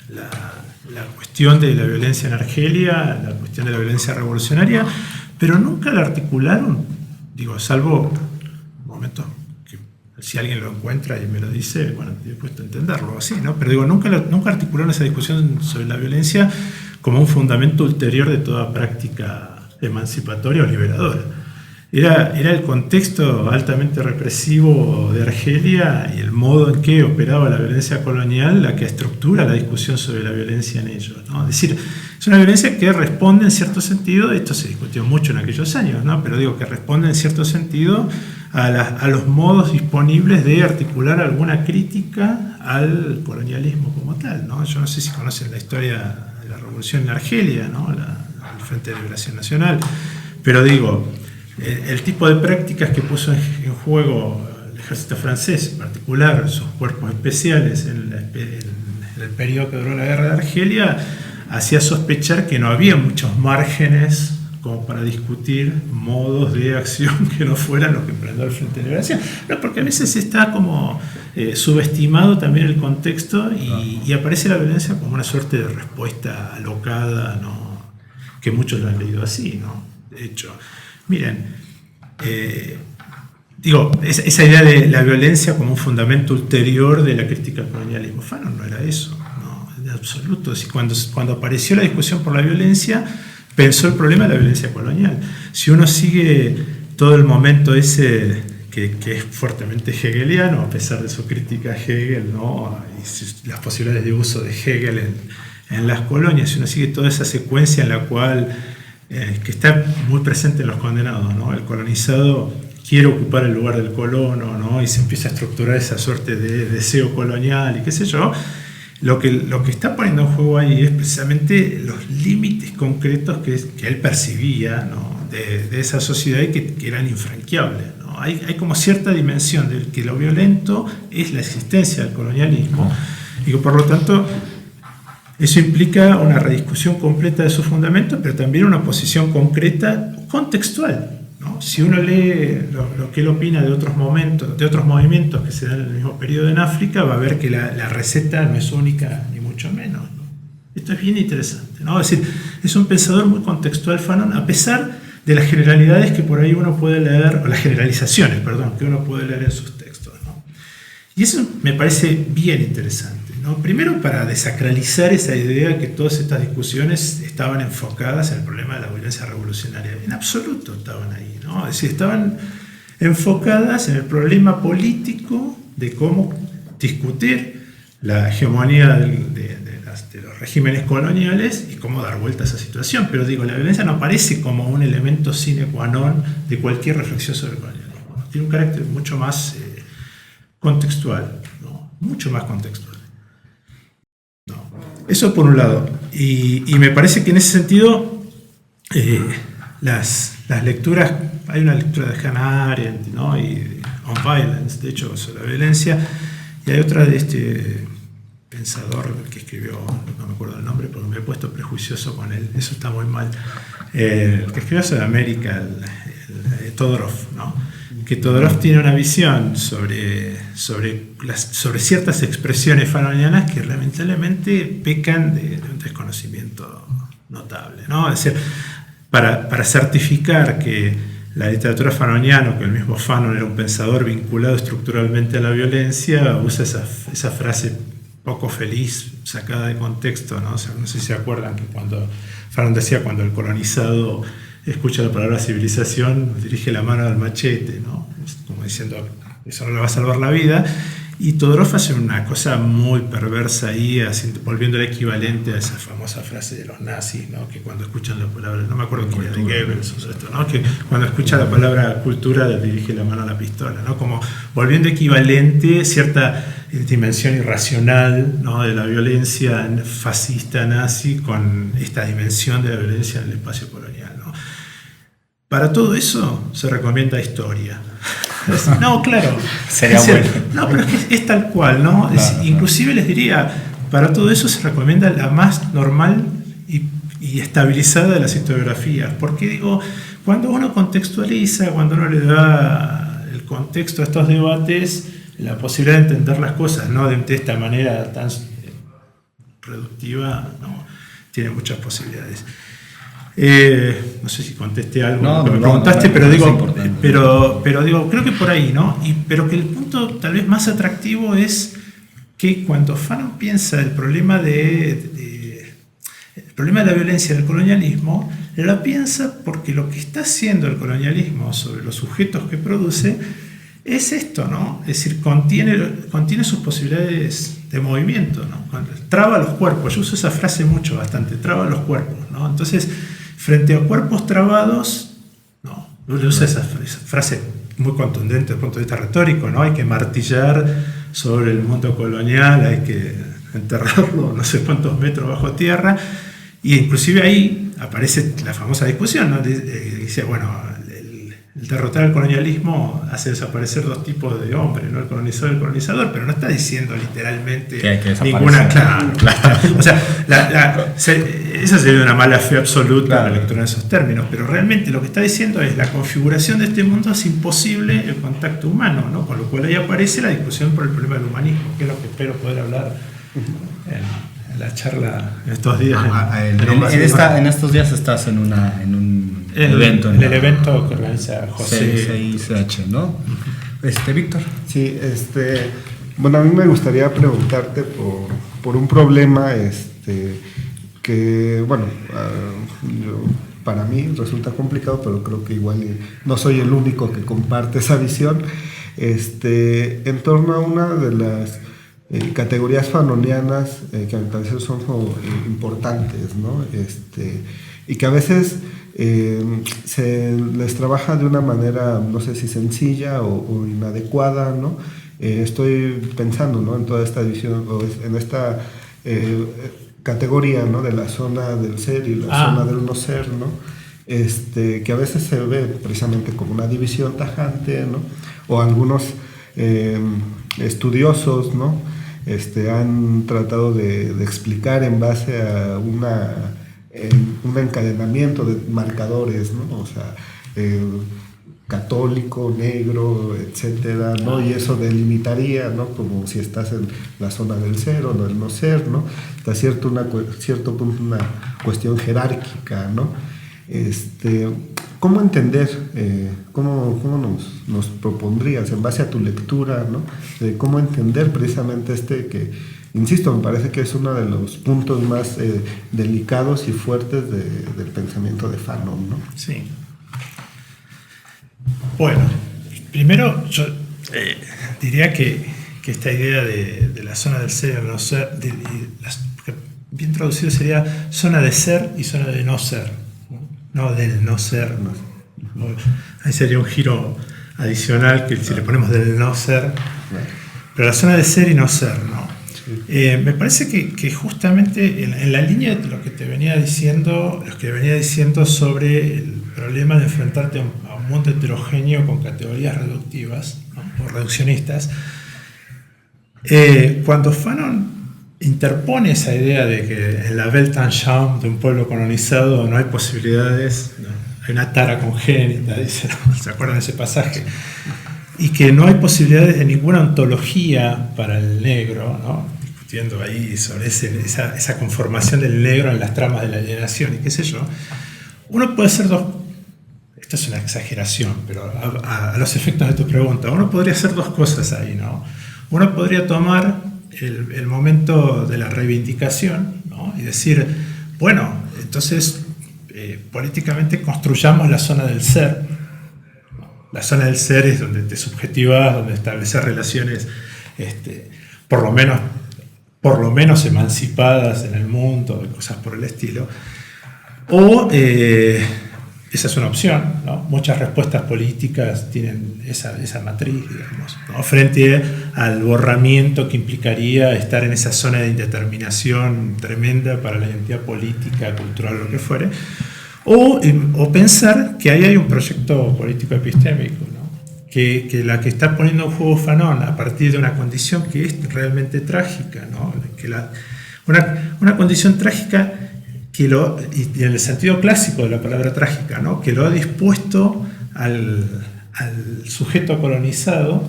la cuestión de la violencia en Argelia, la cuestión de la violencia revolucionaria, pero nunca la articularon, digo, salvo momentos que si alguien lo encuentra y me lo dice, bueno, estoy dispuesto a entenderlo así, ¿no? Pero digo, nunca articularon esa discusión sobre la violencia como un fundamento ulterior de toda práctica emancipatoria o liberadora. Era el contexto altamente represivo de Argelia y el modo en que operaba la violencia colonial la que estructura la discusión sobre la violencia en ellos, ¿no? Es decir, es una violencia que responde en cierto sentido, esto se discutió mucho en aquellos años, ¿no? Pero digo que responde en cierto sentido a los modos disponibles de articular alguna crítica al colonialismo como tal, ¿no? Yo no sé si conocen la historia de la revolución en Argelia, ¿no? El Frente de Liberación Nacional, pero digo, el tipo de prácticas que puso en juego el ejército francés, en particular sus cuerpos especiales en el periodo que duró la guerra de Argelia, hacía sospechar que no había muchos márgenes como para discutir modos de acción que no fueran los que emprendió el Frente de Liberación. No, porque a veces está como subestimado también el contexto y aparece la violencia como una suerte de respuesta alocada, ¿no? Que muchos lo han leído así, ¿no? De hecho, miren, esa idea de la violencia como un fundamento ulterior de la crítica al colonialismo, Fanon no era eso, no, en absoluto. Cuando apareció la discusión por la violencia, pensó el problema de la violencia colonial. Si uno sigue todo el momento ese que es fuertemente hegeliano, a pesar de su crítica a Hegel, ¿no? Y las posibilidades de uso de Hegel en las colonias, si uno sigue toda esa secuencia en la cual que está muy presente en Los Condenados, ¿no? El colonizado quiere ocupar el lugar del colono, ¿no? Y se empieza a estructurar esa suerte de deseo colonial y qué sé yo. Lo que está poniendo en juego ahí es precisamente los límites concretos que él percibía, ¿no? de esa sociedad y que eran infranqueables, ¿no? Hay como cierta dimensión de que lo violento es la existencia del colonialismo y que por lo tanto eso implica una rediscusión completa de sus fundamentos, pero también una posición concreta, contextual, ¿no? Si uno lee lo que él opina de otros momentos, de otros movimientos que se dan en el mismo periodo en África, va a ver que la receta no es única, ni mucho menos, ¿no? Esto es bien interesante, ¿no? Es decir, es un pensador muy contextual, Fanon, a pesar de las generalidades que por ahí uno puede leer, o las generalizaciones, perdón, que uno puede leer en sus textos, ¿no? Y eso me parece bien interesante, ¿no? Primero, para desacralizar esa idea que todas estas discusiones estaban enfocadas en el problema de la violencia revolucionaria. En absoluto estaban ahí, ¿no? Es decir, estaban enfocadas en el problema político de cómo discutir la hegemonía de los regímenes coloniales y cómo dar vuelta a esa situación. Pero digo, la violencia no aparece como un elemento sine qua non de cualquier reflexión sobre el colonialismo, ¿no? Tiene un carácter mucho más contextual, ¿no? Mucho más contextual. No. Eso por un lado. Y me parece que en ese sentido las lecturas, hay una lectura de Hannah Arendt, ¿no? Y On Violence, de hecho, sobre la violencia, y hay otra de este pensador que escribió, no me acuerdo el nombre porque me he puesto prejuicioso con él, eso está muy mal, el que escribió sobre América, el Todorov, ¿no? Que Todorov tiene una visión sobre ciertas expresiones fanonianas que lamentablemente pecan de un desconocimiento notable, ¿no? Es decir, para certificar que la literatura fanoniana, que el mismo Fanon era un pensador vinculado estructuralmente a la violencia, usa esa frase poco feliz, sacada de contexto, ¿no? O sea, no sé si se acuerdan que cuando Fanon decía, cuando el colonizado escucha la palabra civilización, dirige la mano al machete, ¿no? Como diciendo, eso no le va a salvar la vida. Y Todorov hace una cosa muy perversa ahí, volviendo el equivalente a esa famosa frase de los nazis, ¿no? Que cuando escuchan la palabra, no me acuerdo quién era, de Goebbels o esto, ¿no? Que cuando escucha la palabra cultura dirige la mano a la pistola, ¿no? Como volviendo equivalente cierta dimensión irracional, ¿no? De la violencia fascista nazi con esta dimensión de la violencia en el espacio colonial, ¿no? Para todo eso se recomienda historia. No, claro. Sería bueno. No, pero es tal cual, ¿no? Claro, inclusive les diría, para todo eso se recomienda la más normal y y estabilizada de las historiografías. Porque digo, cuando uno contextualiza, cuando uno le da el contexto a estos debates, la posibilidad de entender las cosas, no de esta manera tan reductiva, no, tiene muchas posibilidades. No sé si contesté algo que me preguntaste, pero digo, creo que por ahí, ¿no? Pero que el punto tal vez más atractivo es que cuando Fanon piensa el problema de la violencia del colonialismo, lo piensa porque lo que está haciendo el colonialismo sobre los sujetos que produce es esto, ¿no? Es decir, contiene sus posibilidades de movimiento, ¿no? Traba los cuerpos. Yo uso esa frase mucho, bastante, traba los cuerpos, ¿no? Entonces, frente a cuerpos trabados, no, yo uso esa frase muy contundente desde el punto de vista retórico, ¿no? Hay que martillar sobre el mundo colonial, hay que enterrarlo no sé cuántos metros bajo tierra, y inclusive ahí aparece la famosa discusión, ¿no? Dice, bueno, el derrotar al colonialismo hace desaparecer dos tipos de hombres, ¿no? El colonizador y el colonizador, pero no está diciendo literalmente que hay que ninguna. Claro. O sea, esa sería una mala fe absoluta, la lectura de esos términos, pero realmente lo que está diciendo es la configuración de este mundo es imposible el contacto humano, ¿no? Con lo cual ahí aparece la discusión por el problema del humanismo, que es lo que espero poder hablar en la charla en estos días. En estos días estás en un evento. En el evento que organiza José. CICH, ¿no? Víctor. Sí, bueno, a mí me gustaría preguntarte por un problema que, bueno, para mí resulta complicado, pero creo que igual no soy el único que comparte esa visión, en torno a una de las categorías fanonianas que a mi parecer son importantes, ¿no? Y que a veces se les trabaja de una manera, no sé si sencilla o inadecuada, ¿no? Estoy pensando, ¿no? En toda esta división, o en esta categoría, ¿no? De la zona del ser y la zona del no ser, ¿no? Que a veces se ve precisamente como una división tajante, ¿no? O algunos estudiosos, ¿no? Han tratado de explicar en base a un encadenamiento de marcadores, ¿no? O sea, católico, negro, etcétera, ¿no? Y eso delimitaría, ¿no? Como si estás en la zona del ser o del no ser, ¿no? Hasta cierto punto una cuestión jerárquica, ¿no? ¿Cómo entender, cómo nos propondrías, en base a tu lectura, ¿no? De cómo entender precisamente que, insisto, me parece que es uno de los puntos más delicados y fuertes del pensamiento de Fanon, ¿no? Sí. Bueno, primero yo diría que esta idea de la zona del ser y no ser, bien traducido sería zona de ser y zona de no ser. No del no ser, no. Ahí sería un giro adicional que si le ponemos del no ser, pero la zona de ser y no ser, ¿no? Me parece que justamente en la línea de lo que te venía diciendo, sobre el problema de enfrentarte a un mundo heterogéneo con categorías reductivas, ¿no? O reduccionistas, cuando Fanon interpone esa idea de que en la Weltanschauung de un pueblo colonizado no hay posibilidades, ¿no? Hay una tara congénita, dice, ¿no? ¿Se acuerdan de ese pasaje? Y que no hay posibilidades de ninguna ontología para el negro, ¿no? Discutiendo ahí sobre esa conformación del negro en las tramas de la alienación y qué sé yo. Uno puede hacer esto es una exageración, pero a los efectos de tu pregunta, uno podría hacer dos cosas ahí, ¿no? Uno podría tomar el momento de la reivindicación, ¿no? Y decir, bueno, entonces políticamente construyamos la zona del ser. La zona del ser es donde te subjetivas, donde estableces relaciones por lo menos emancipadas en el mundo, cosas por el estilo. O esa es una opción, ¿no? Muchas respuestas políticas tienen esa matriz, digamos, ¿no? Frente al borramiento que implicaría estar en esa zona de indeterminación tremenda para la identidad política, cultural, lo que fuere. O pensar que ahí hay un proyecto político epistémico, ¿no? Que la que está poniendo en juego Fanon a partir de una condición que es realmente trágica, ¿no? Una condición trágica y en el sentido clásico de la palabra trágica, ¿no? Que lo ha dispuesto al sujeto colonizado.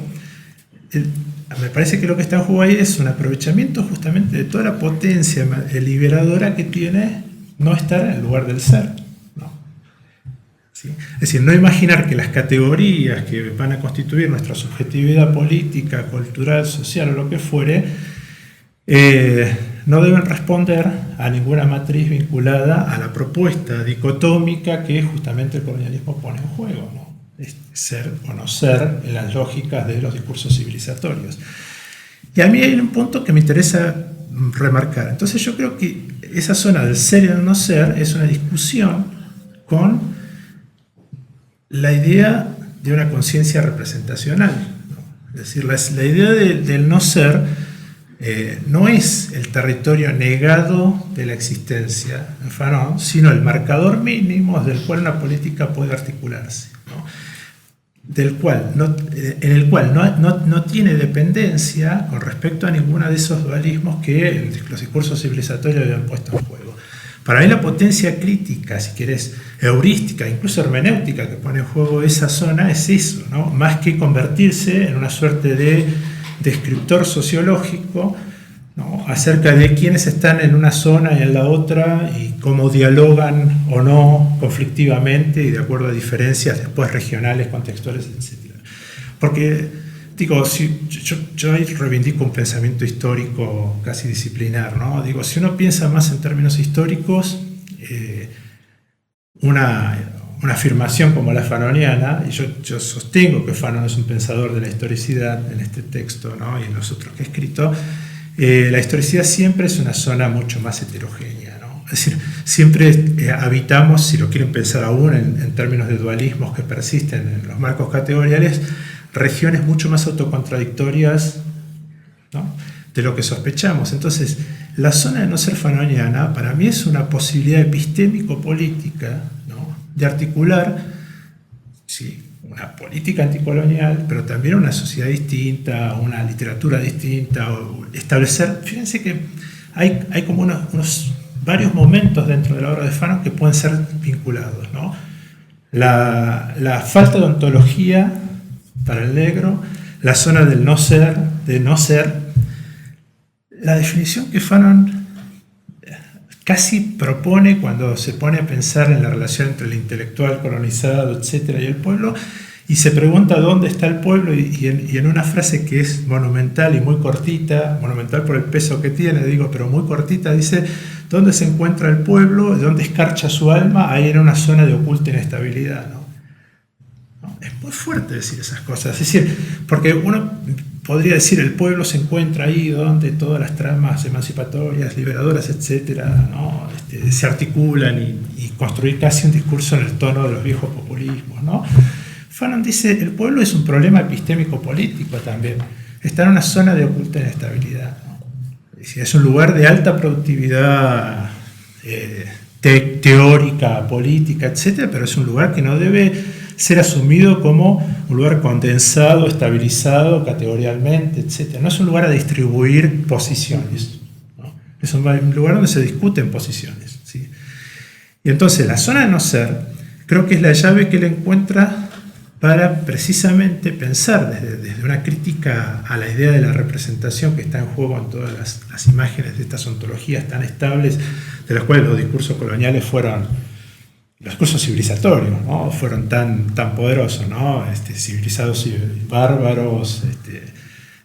Me parece que lo que está en juego ahí es un aprovechamiento justamente de toda la potencia liberadora que tiene no estar en el lugar del ser, ¿no? ¿Sí? Es decir, no imaginar que las categorías que van a constituir nuestra subjetividad política, cultural, social o lo que fuere, no deben responder a ninguna matriz vinculada a la propuesta dicotómica que justamente el colonialismo pone en juego, ¿no? Ser o no ser en las lógicas de los discursos civilizatorios. Y a mí hay un punto que me interesa remarcar. Entonces yo creo que esa zona del ser y el no ser es una discusión con la idea de una conciencia representacional, ¿no? Es decir, la idea del no ser no es el territorio negado de la existencia en Fanon, sino el marcador mínimo del cual una política puede articularse, ¿no? En el cual no tiene dependencia con respecto a ninguno de esos dualismos que los discursos civilizatorios habían puesto en juego. Para mí la potencia crítica, si querés, heurística, incluso hermenéutica que pone en juego esa zona es eso, ¿no? Más que convertirse en una suerte de descriptor sociológico, ¿no? Acerca de quiénes están en una zona y en la otra y cómo dialogan o no conflictivamente y de acuerdo a diferencias después regionales, contextuales, etc. Porque, digo, yo ahí reivindico un pensamiento histórico casi disciplinar, ¿no? Digo, si uno piensa más en términos históricos, una afirmación como la fanoniana, y yo sostengo que Fanon es un pensador de la historicidad en este texto, ¿no? Y en los otros que he escrito, la historicidad siempre es una zona mucho más heterogénea, ¿no? Es decir, siempre habitamos, si lo quieren pensar aún en términos de dualismos que persisten en los marcos categoriales, regiones mucho más autocontradictorias, ¿no? De lo que sospechamos. Entonces, la zona de no ser fanoniana para mí es una posibilidad epistémico-política, ¿no? De articular, sí, una política anticolonial, pero también una sociedad distinta, una literatura distinta, o establecer, fíjense que hay como unos varios momentos dentro de la obra de Fanon que pueden ser vinculados, ¿no? La falta de ontología para el negro, la zona del no ser, de no ser, la definición que Fanon casi propone cuando se pone a pensar en la relación entre el intelectual colonizado, etcétera, y el pueblo, y se pregunta dónde está el pueblo, y en una frase que es monumental y muy cortita, monumental por el peso que tiene, digo, pero muy cortita, dice: ¿dónde se encuentra el pueblo? ¿Dónde escarcha su alma? Ahí en una zona de oculta inestabilidad, ¿no? Es muy fuerte decir esas cosas, es decir, porque uno podría decir el pueblo se encuentra ahí donde todas las tramas emancipatorias, liberadoras, etcétera, ¿no? Se articulan y construir casi un discurso en el tono de los viejos populismos, ¿no? Fanon dice el pueblo es un problema epistémico-político también, está en una zona de oculta inestabilidad, ¿no? Es un lugar de alta productividad teórica, política, etcétera, pero es un lugar que no debe ser asumido como un lugar condensado, estabilizado categorialmente, etc. No es un lugar a distribuir posiciones, ¿no? Es un lugar donde se discuten posiciones, ¿sí? Y entonces la zona de no ser creo que es la llave que él encuentra para precisamente pensar desde una crítica a la idea de la representación que está en juego en todas las imágenes de estas ontologías tan estables, de las cuales los discursos coloniales los discursos civilizatorios, ¿no? Fueron tan poderosos, ¿no? Civilizados y bárbaros,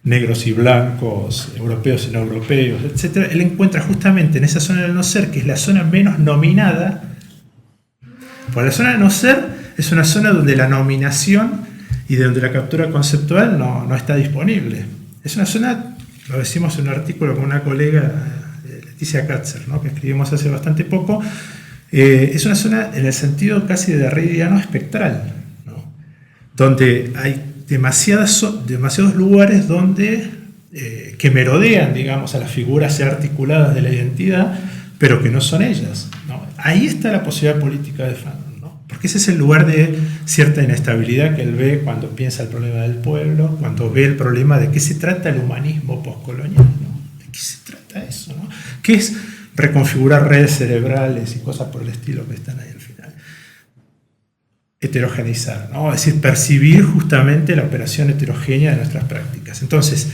negros y blancos, europeos y no europeos, etc. Él encuentra justamente en esa zona del no ser, que es la zona menos nominada, porque la zona del no ser es una zona donde la nominación y donde la captura conceptual no está disponible. Es una zona, lo decimos en un artículo con una colega, Leticia Katzer, ¿no? Que escribimos hace bastante poco. Es una zona en el sentido casi de derridiano espectral, ¿no? Donde hay demasiados lugares donde, que merodean, digamos, a las figuras articuladas de la identidad, pero que no son ellas, ¿no? Ahí está la posibilidad política de Fanon, ¿no? Porque ese es el lugar de cierta inestabilidad que él ve cuando piensa el problema del pueblo, cuando ve el problema de qué se trata el humanismo postcolonial, ¿no? ¿De qué se trata eso, no? ¿Qué es preconfigurar redes cerebrales y cosas por el estilo que están ahí al final. Heterogeneizar, ¿no? Es decir, percibir justamente la operación heterogénea de nuestras prácticas. Entonces,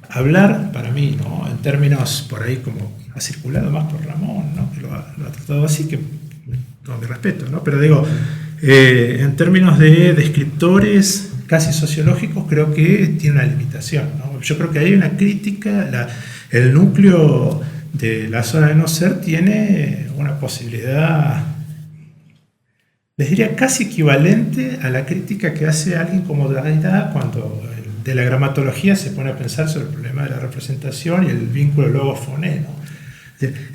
hablar para mí, ¿no? En términos por ahí como ha circulado más por Ramón, ¿no? Que lo ha tratado así, que todo mi respeto, ¿no? Pero digo, en términos de descriptores casi sociológicos, creo que tiene una limitación, ¿no? Yo creo que hay una crítica, el núcleo de la zona de no ser tiene una posibilidad, les diría casi equivalente a la crítica que hace alguien como Derrida cuando de la gramatología se pone a pensar sobre el problema de la representación y el vínculo logo-foné, ¿no?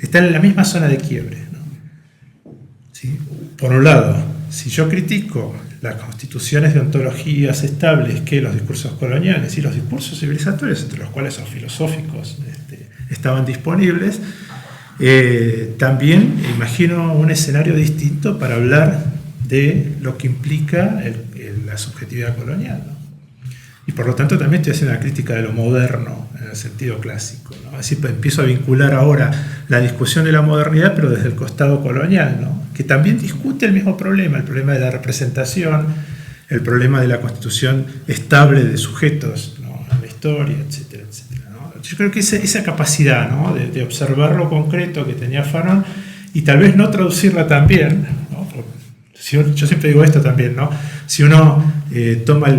Están en la misma zona de quiebre, ¿no? ¿Sí? Por un lado, si yo critico las constituciones de ontologías estables que los discursos coloniales y los discursos civilizatorios, entre los cuales los filosóficos estaban disponibles, también imagino un escenario distinto para hablar de lo que implica la subjetividad colonial, ¿no? Y por lo tanto también estoy haciendo una crítica de lo moderno en el sentido clásico, ¿no? Así empiezo a vincular ahora la discusión de la modernidad, pero desde el costado colonial, ¿no? Que también discute el mismo problema, el problema de la representación, el problema de la constitución estable de sujetos, ¿no? En la historia, etcétera, etcétera, ¿no? Yo creo que esa capacidad, ¿no? de observar lo concreto que tenía Fanon y tal vez no traducirla también, ¿no? Yo siempre digo esto también, ¿no? Si uno toma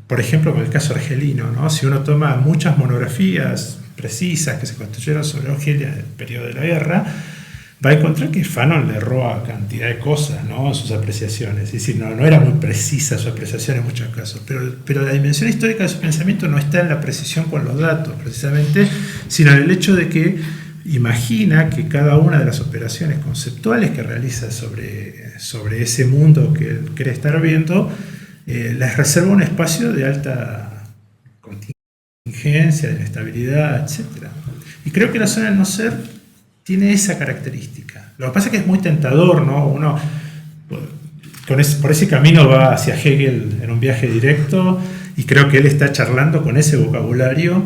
por ejemplo, con el caso argelino, ¿no? Si uno toma muchas monografías precisas que se construyeron sobre Argelia en el periodo de la guerra, va a encontrar que Fanon le erró a cantidad de cosas, ¿no? En sus apreciaciones. Es decir, no era muy precisa su apreciación en muchos casos, pero la dimensión histórica de su pensamiento no está en la precisión con los datos, precisamente, sino en el hecho de que imagina que cada una de las operaciones conceptuales que realiza sobre ese mundo que él cree estar viendo, les reserva un espacio de alta contingencia, de inestabilidad, etc. Y creo que la zona del no ser tiene esa característica. Lo que pasa es que es muy tentador, ¿no? Uno por ese camino va hacia Hegel en un viaje directo y creo que él está charlando con ese vocabulario,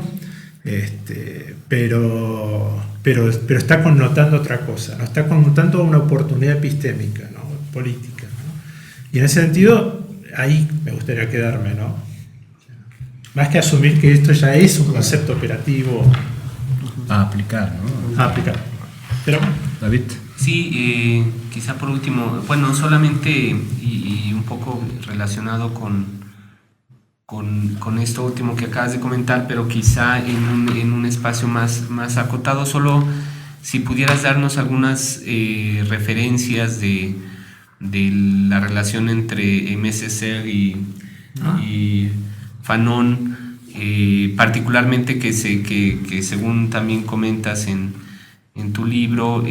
pero está connotando otra cosa, ¿no? Está connotando una oportunidad epistémica, ¿no? Política, ¿no? Y en ese sentido, ahí me gustaría quedarme, ¿no? Más que asumir que esto ya es un concepto operativo a aplicar, ¿no? A aplicar. Pero, David. Sí, quizá por último, bueno, solamente y un poco relacionado con esto último que acabas de comentar, pero quizá en un espacio más acotado, solo si pudieras darnos algunas referencias de la relación entre MSC y Fanon, particularmente que según también comentas en tu libro,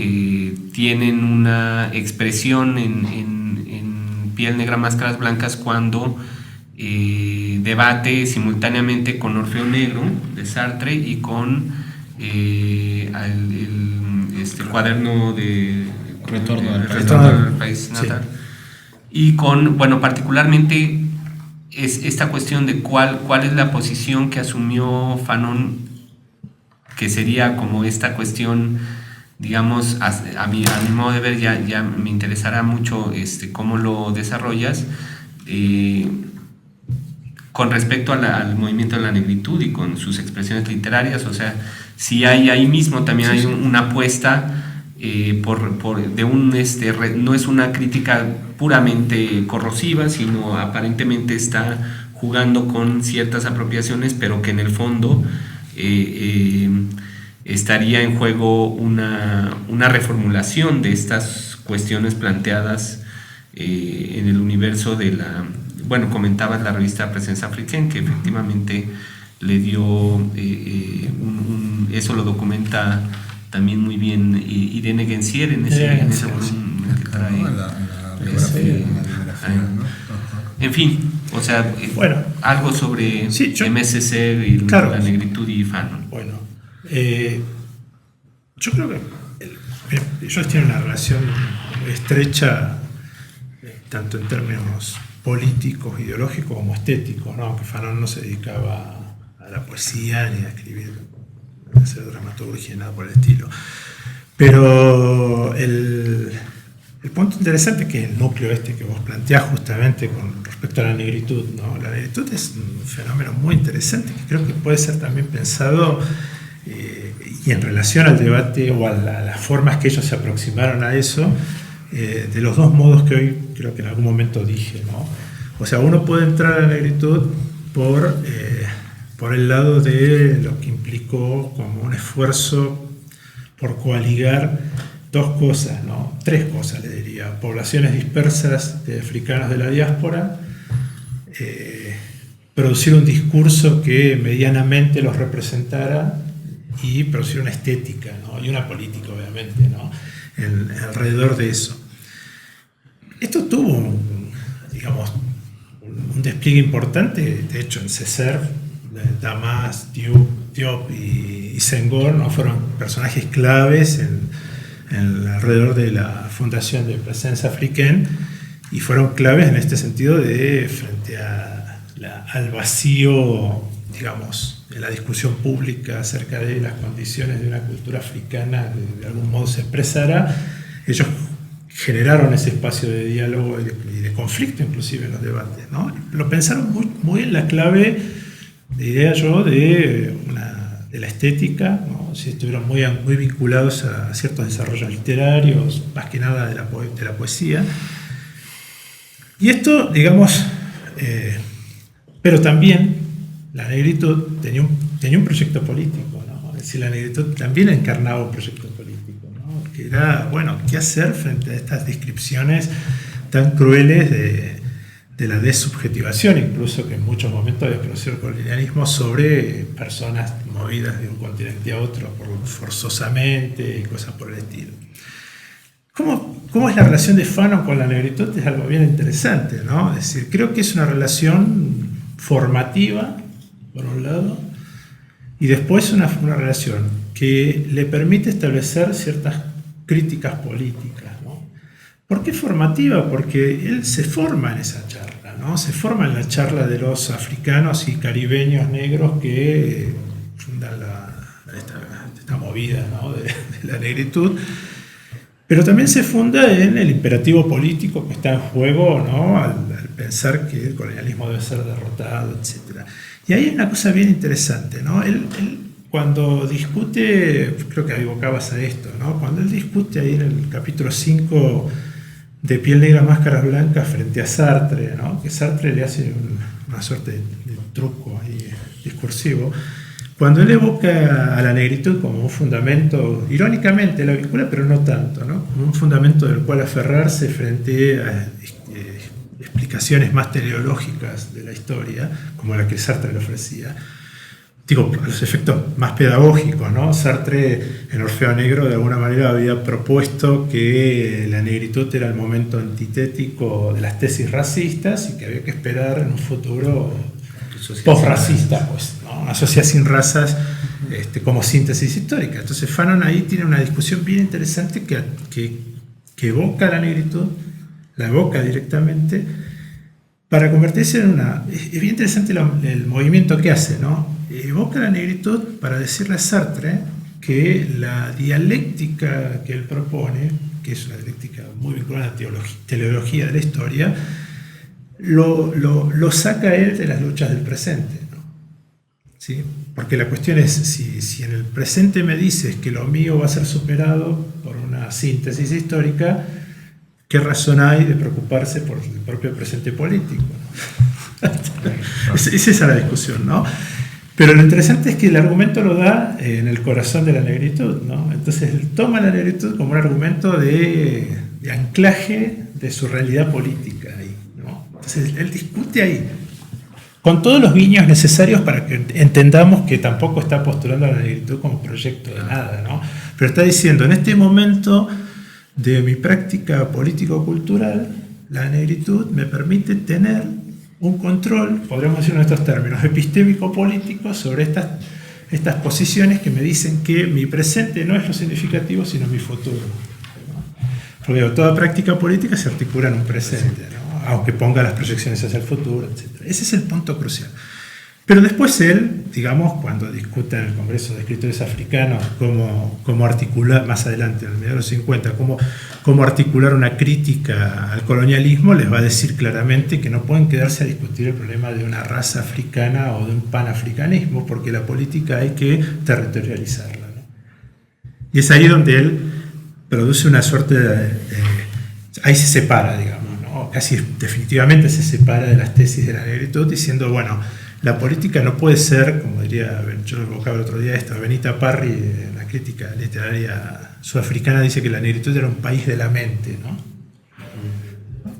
tienen una expresión en Piel Negra, Máscaras Blancas cuando debate simultáneamente con Orfeo Negro de Sartre y con el cuaderno de Retorno al país natal. Sí. Y con, bueno, particularmente es esta cuestión de cuál es la posición que asumió Fanon, que sería como esta cuestión, digamos, a mi modo de ver, ya me interesará mucho cómo lo desarrollas, con respecto al movimiento de la negritud y con sus expresiones literarias. O sea, si hay ahí mismo también hay una apuesta no es una crítica puramente corrosiva, sino aparentemente está jugando con ciertas apropiaciones, pero que en el fondo estaría en juego una reformulación de estas cuestiones planteadas en el universo de bueno, comentabas la revista Presencia Africaine, que efectivamente le dio eso lo documenta también muy bien Irene Gensier en ese volumen que trae. En fin, o sea, bueno, algo sobre MSC y claro, la negritud y Fanon. Bueno, yo creo que ellos tienen una relación estrecha, tanto en términos políticos, ideológicos como estéticos, ¿no? Que Fanon no se dedicaba a la poesía ni a escribir, a hacer dramaturgia, nada por el estilo. Pero el punto interesante, que es el núcleo que vos planteás justamente con respecto a la negritud, ¿no? La negritud es un fenómeno muy interesante que creo que puede ser también pensado y en relación al debate o a las formas que ellos se aproximaron a eso, de los dos modos que hoy creo que en algún momento dije, ¿no? O sea, uno puede entrar a la negritud por el lado de lo que implicó como un esfuerzo por coaligar dos cosas, ¿no? Tres cosas, le diría: poblaciones dispersas de africanos de la diáspora, producir un discurso que medianamente los representara y producir una estética, ¿no? Y una política, obviamente, ¿no? Alrededor de eso. Esto tuvo un despliegue importante. De hecho, en Césaire, Damas, Diop y Senghor, ¿no? Fueron personajes claves alrededor de la fundación de Presence Africaine, y fueron claves en este sentido frente al vacío, digamos, en la discusión pública acerca de las condiciones de una cultura africana de algún modo se expresara. Ellos generaron ese espacio de diálogo y de conflicto inclusive en los debates, ¿no? Lo pensaron muy en la clave, diría yo, de la estética, ¿no? Sí, estuvieron muy vinculados a ciertos desarrollos literarios, más que nada de la poesía. Y esto, digamos, pero también la negritud tenía un proyecto político, ¿no? Es decir, la negritud también encarnaba un proyecto político, ¿no? Que era, bueno, ¿qué hacer frente a estas descripciones tan crueles de la desubjetivación, incluso que en muchos momentos había producido el colonialismo sobre personas movidas de un continente a otro forzosamente y cosas por el estilo? ¿Cómo es la relación de Fanon con la negritud? Es algo bien interesante, ¿no? Es decir, creo que es una relación formativa, por un lado, y después una relación que le permite establecer ciertas críticas políticas, ¿no? ¿Por qué formativa? Porque él se forma en esa charla, ¿no? Se forma en la charla de los africanos y caribeños negros que fundan esta movida, ¿no? de la negritud. Pero también se funda en el imperativo político que está en juego, ¿no? Al pensar que el colonialismo debe ser derrotado, etc. Y ahí hay una cosa bien interesante, ¿no? Él cuando discute, creo que evocabas a esto, ¿no? Cuando él discute ahí en el capítulo 5 de Piel Negra, Máscaras Blancas frente a Sartre, ¿no? Que Sartre le hace una suerte de truco ahí discursivo. Cuando él evoca a la negritud como un fundamento, irónicamente la vincula, pero no tanto, ¿no? Como un fundamento del cual aferrarse frente a explicaciones más teleológicas de la historia, como la que Sartre le ofrecía. Digo, a los efectos más pedagógicos, ¿no? Sartre en Orfeo Negro de alguna manera había propuesto que la negritud era el momento antitético de las tesis racistas y que había que esperar en un futuro post-racista, pues, ¿no? Una sociedad sin razas como síntesis histórica. Entonces Fanon ahí tiene una discusión bien interesante que evoca la negritud, la evoca directamente, para convertirse en una... Es bien interesante el movimiento que hace, ¿no? Evoca la negritud para decirle a Sartre que la dialéctica que él propone, que es una dialéctica muy vinculada a la teleología de la historia, lo saca a él de las luchas del presente, ¿no? ¿Sí? Porque la cuestión es, si en el presente me dices que lo mío va a ser superado por una síntesis histórica, ¿qué razón hay de preocuparse por el propio presente político, ¿no? Es esa la discusión, ¿no? Pero lo interesante es que el argumento lo da en el corazón de la negritud, ¿no? Entonces él toma la negritud como un argumento de anclaje de su realidad política ahí, ¿no? Entonces él discute ahí, con todos los guiños necesarios para que entendamos que tampoco está postulando a la negritud como proyecto de nada, ¿no? Pero está diciendo, en este momento de mi práctica político-cultural, la negritud me permite tener un control, podríamos decir en estos términos, epistémico-político sobre estas posiciones que me dicen que mi presente no es lo significativo, sino mi futuro, ¿no? Porque toda práctica política se articula en un presente, ¿no? Aunque ponga las proyecciones hacia el futuro, etc. Ese es el punto crucial. Pero después él, digamos, cuando discute en el Congreso de Escritores Africanos cómo articular, más adelante, en el medio de los 50, cómo articular una crítica al colonialismo, les va a decir claramente que no pueden quedarse a discutir el problema de una raza africana o de un panafricanismo, porque la política hay que territorializarla, ¿no? Y es ahí donde él produce una suerte ahí se separa, digamos, ¿no? Casi definitivamente se separa de las tesis de la negritud, diciendo, bueno, la política no puede ser, como diría, yo lo evocaba el otro día, Benita Parry, en la crítica literaria sudafricana, dice que la negritud era un país de la mente, ¿no?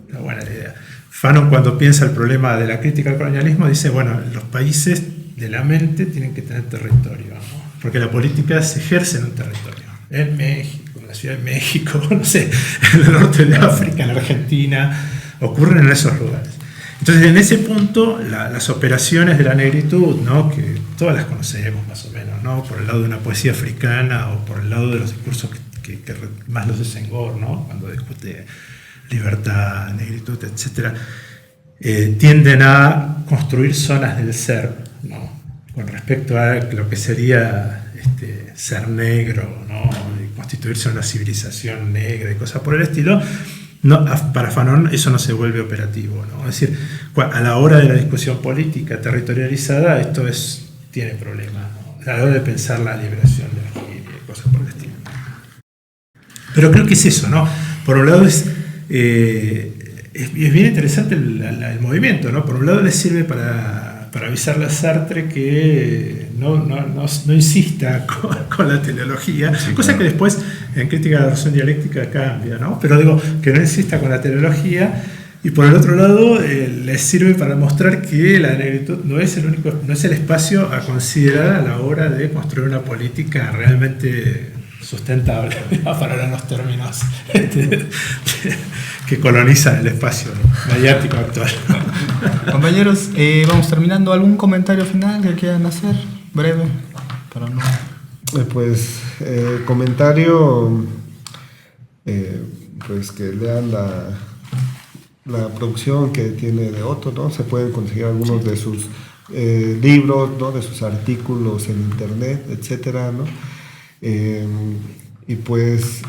Una buena idea. Fanon, cuando piensa el problema de la crítica al colonialismo, dice, bueno, los países de la mente tienen que tener territorio, ¿no? Porque la política se ejerce en un territorio. En México, en la Ciudad de México, no sé, en el norte de África, en Argentina, ocurren en esos lugares. Entonces, en ese punto, las operaciones de la negritud, ¿no? Que todas las conocemos más o menos, ¿no? Por el lado de una poesía africana o por el lado de los discursos que más los de Senghor, ¿no? Cuando discute libertad, negritud, etc., tienden a construir zonas del ser, ¿no? Con respecto a lo que sería ser negro, ¿no? Y constituirse en una civilización negra y cosas por el estilo. No, para Fanon eso no se vuelve operativo, ¿no? Es decir, a la hora de la discusión política territorializada esto tiene problemas, ¿no? A la hora de pensar la liberación de Argelia y cosas por el estilo. Pero creo que es eso, ¿no? Por un lado es bien interesante el movimiento, ¿no? Por un lado le sirve para avisarle a Sartre que no insista con la teleología, sí, cosa claro, que después en Crítica de la Razón Dialéctica cambia, ¿no? Pero digo, que no insista con la teleología, y por el otro lado les sirve para mostrar que la negritud no es el espacio a considerar a la hora de construir una política realmente sustentable, para hablar en los términos que colonizan el espacio mediático actual. Compañeros, vamos terminando. ¿Algún comentario final que quieran hacer? Breve, para no... Comentario, pues que lean la producción que tiene de Otto, ¿no? Se pueden conseguir algunos de sus libros, ¿no? De sus artículos en internet, etcétera, ¿no? Y pues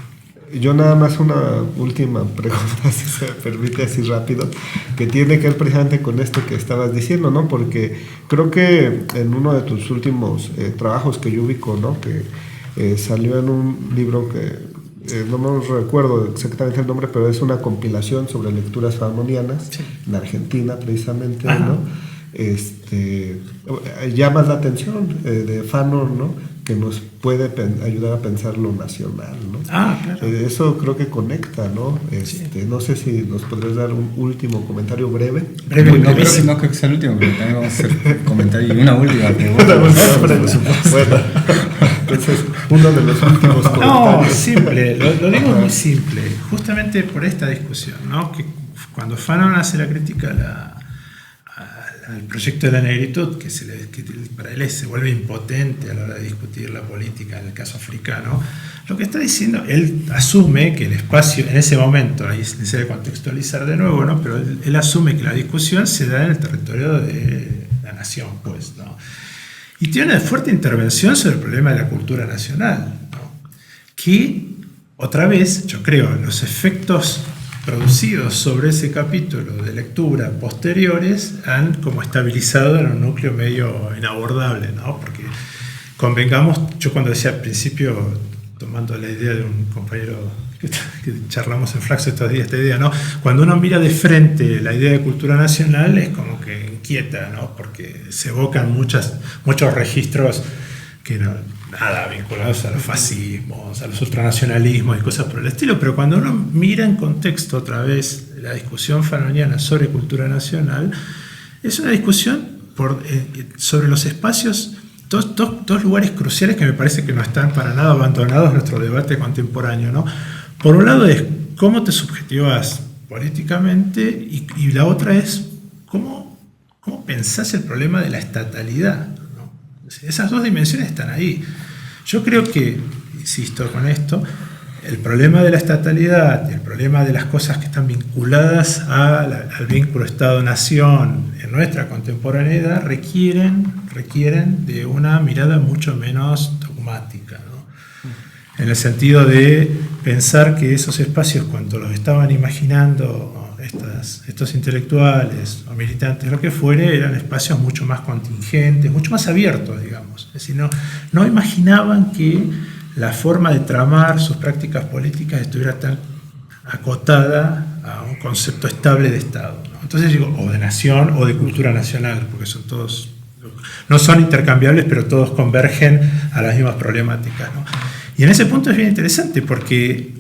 yo nada más una última pregunta, si se me permite, así rápido, que tiene que ver precisamente con esto que estabas diciendo, ¿no? Porque creo que en uno de tus últimos trabajos que yo ubico, ¿no? Que salió en un libro que no me recuerdo exactamente el nombre, pero es una compilación sobre lecturas fanonianas, sí, en Argentina precisamente, ¿no? Llamas la atención de Fanon, ¿no? Que nos puede ayudar a pensar lo nacional, ¿no? Claro. Eso creo que conecta, ¿no? Sí. No sé si nos podrías dar un último comentario breve. No creo que sea el último, pero también vamos a hacer un comentario y una última pregunta. Bueno, entonces, uno de los últimos comentarios. No, simple, lo digo muy simple, justamente por esta discusión, ¿no? Que cuando Fanon hace la crítica al proyecto de la negritud, que para él se vuelve impotente a la hora de discutir la política en el caso africano, lo que está diciendo, él asume que el espacio, en ese momento, ahí se debe contextualizar de nuevo, ¿no? Pero él asume que la discusión se da en el territorio de la nación, pues, ¿no? Y tiene una fuerte intervención sobre el problema de la cultura nacional, ¿no? Que, otra vez, yo creo, los efectos producidos sobre ese capítulo de lectura posteriores han como estabilizado en un núcleo medio inabordable, ¿no? Porque convengamos, yo cuando decía al principio, tomando la idea de un compañero que charlamos en Flaxo estos días, esta idea, ¿no? Cuando uno mira de frente la idea de cultura nacional es como que inquieta, ¿no? Porque se evocan muchos registros que nada vinculados a los fascismos, a los ultranacionalismos y cosas por el estilo, pero cuando uno mira en contexto otra vez la discusión fanoniana sobre cultura nacional, es una discusión sobre los espacios, dos lugares cruciales que me parece que no están para nada abandonados en nuestro debate contemporáneo, ¿no? Por un lado es cómo te subjetivas políticamente y la otra es cómo pensás el problema de la estatalidad, ¿no? Esas dos dimensiones están ahí. Yo creo que, insisto con esto, el problema de la estatalidad, el problema de las cosas que están vinculadas al vínculo Estado-Nación en nuestra contemporaneidad requieren de una mirada mucho menos dogmática, ¿no? En el sentido de pensar que esos espacios, cuando los estaban imaginando estos intelectuales o militantes, lo que fuere, eran espacios mucho más contingentes, mucho más abiertos, digamos. Es decir, no imaginaban que la forma de tramar sus prácticas políticas estuviera tan acotada a un concepto estable de Estado, ¿no? Entonces digo, o de nación o de cultura nacional, porque son todos, no son intercambiables, pero todos convergen a las mismas problemáticas, ¿no? Y en ese punto es bien interesante porque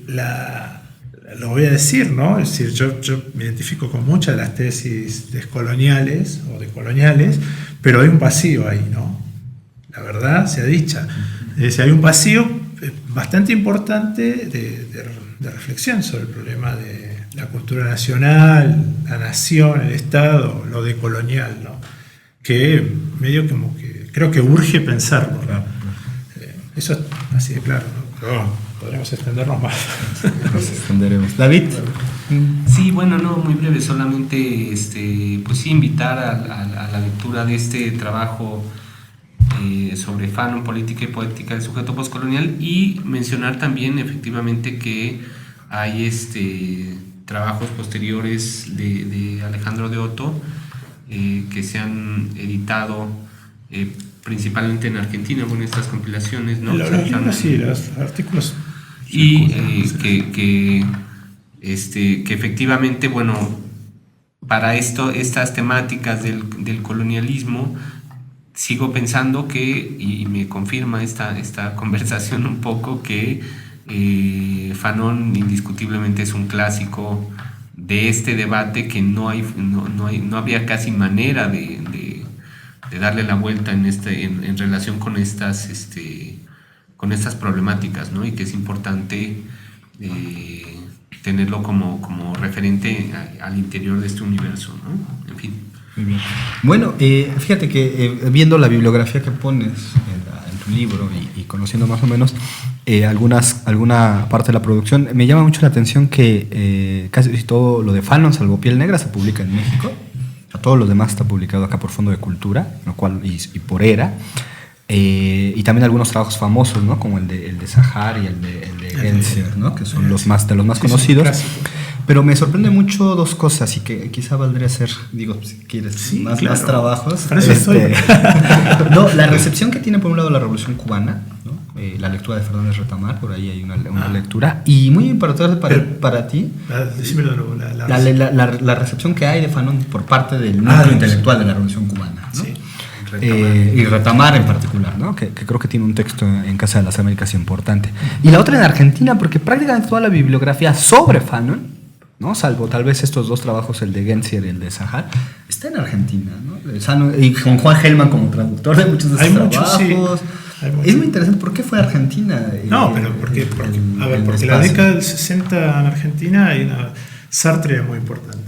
lo voy a decir, ¿no? Es decir, yo me identifico con muchas de las tesis descoloniales o decoloniales, pero hay un vacío ahí, ¿no? La verdad sea dicha. Es decir, hay un vacío bastante importante de reflexión sobre el problema de la cultura nacional, la nación, el Estado, lo decolonial, ¿no? Que medio como que creo que urge pensarlo, ¿no? Eso es así de claro, ¿no? Pero podremos extendernos más. Nos extenderemos. David. Sí, bueno, no, muy breve, solamente pues sí, invitar a la lectura de este trabajo sobre Fanon, política y poética del sujeto postcolonial, y mencionar también efectivamente que hay trabajos posteriores de Alejandro de Otto que se han editado principalmente en Argentina, bueno, estas compilaciones, ¿no? Los libros, sí, los artículos. Y que efectivamente, bueno, para estas temáticas del colonialismo, sigo pensando que, y me confirma esta conversación un poco, que Fanon indiscutiblemente es un clásico de este debate, que no había casi manera de darle la vuelta en relación con estas problemáticas, ¿no? Y que es importante tenerlo como referente al interior de este universo, ¿no? En fin. Muy bien. Bueno, fíjate que viendo la bibliografía que pones en tu libro y conociendo más o menos alguna parte de la producción, me llama mucho la atención que casi todo lo de Fanon, salvo Piel Negra, se publica en México. A todos los demás está publicado acá por Fondo de Cultura, lo cual y por ERA. Y también algunos trabajos famosos, ¿no? Como el de Sahar y el de Genser, ¿no? Que son de los más conocidos. Pero me sorprende mucho dos cosas y que quizá valdría ser, digo, si quieres más trabajos. No, la recepción que tiene por un lado la Revolución Cubana, ¿no? La lectura de Fernández Retamar, por ahí hay una lectura. Y muy importante para ti, decímelo de nuevo, la recepción que hay de Fanon por parte del núcleo intelectual de la Revolución Cubana, ¿no? Sí. Y Retamar en particular, ¿no? Que creo que tiene un texto en Casa de las Américas importante. Y la otra en Argentina, porque prácticamente toda la bibliografía sobre Fanon, ¿no? Salvo tal vez estos dos trabajos, el de Gensier y el de Sahar, está en Argentina, ¿no? Y con Juan Gelman como traductor de muchos de esos trabajos. Sí. Es muy interesante. ¿Por qué fue a Argentina? No, pero porque la década del 60 en Argentina Sartre era muy importante.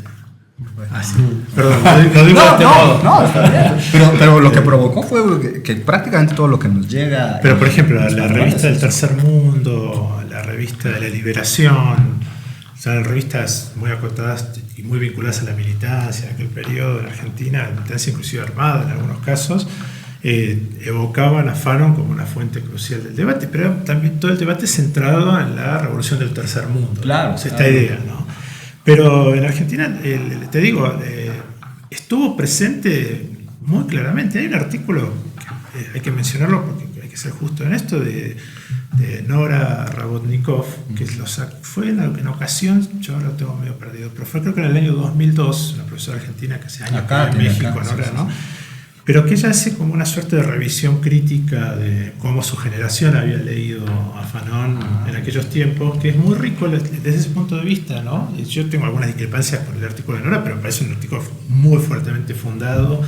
Perdón, lo digo de este modo. No, está bien. Pero lo que provocó fue que prácticamente todo lo que nos llega. Pero por ejemplo, la revista del Tercer Mundo, la revista de la Liberación, son revistas muy acotadas y muy vinculadas a la militancia en aquel periodo en Argentina, la militancia inclusive armada en algunos casos, evocaban a Fanon como una fuente crucial del debate, pero también todo el debate centrado en la revolución del tercer mundo. Claro, ¿no? Esta idea, ¿no? Pero en Argentina, te digo, estuvo presente muy claramente. Hay un artículo, que hay que mencionarlo porque hay que ser justo en esto, de Nora Rabotnikov, que fue en ocasión, yo ahora lo tengo medio perdido, pero fue creo que en el año 2002, una profesora argentina que hace años acá, en México, acá, Nora, sí, ¿no? Pero que ella hace como una suerte de revisión crítica de cómo su generación había leído a Fanon en aquellos tiempos, que es muy rico desde ese punto de vista, ¿no? Yo tengo algunas discrepancias con el artículo de Nora, pero me parece un artículo muy fuertemente fundado,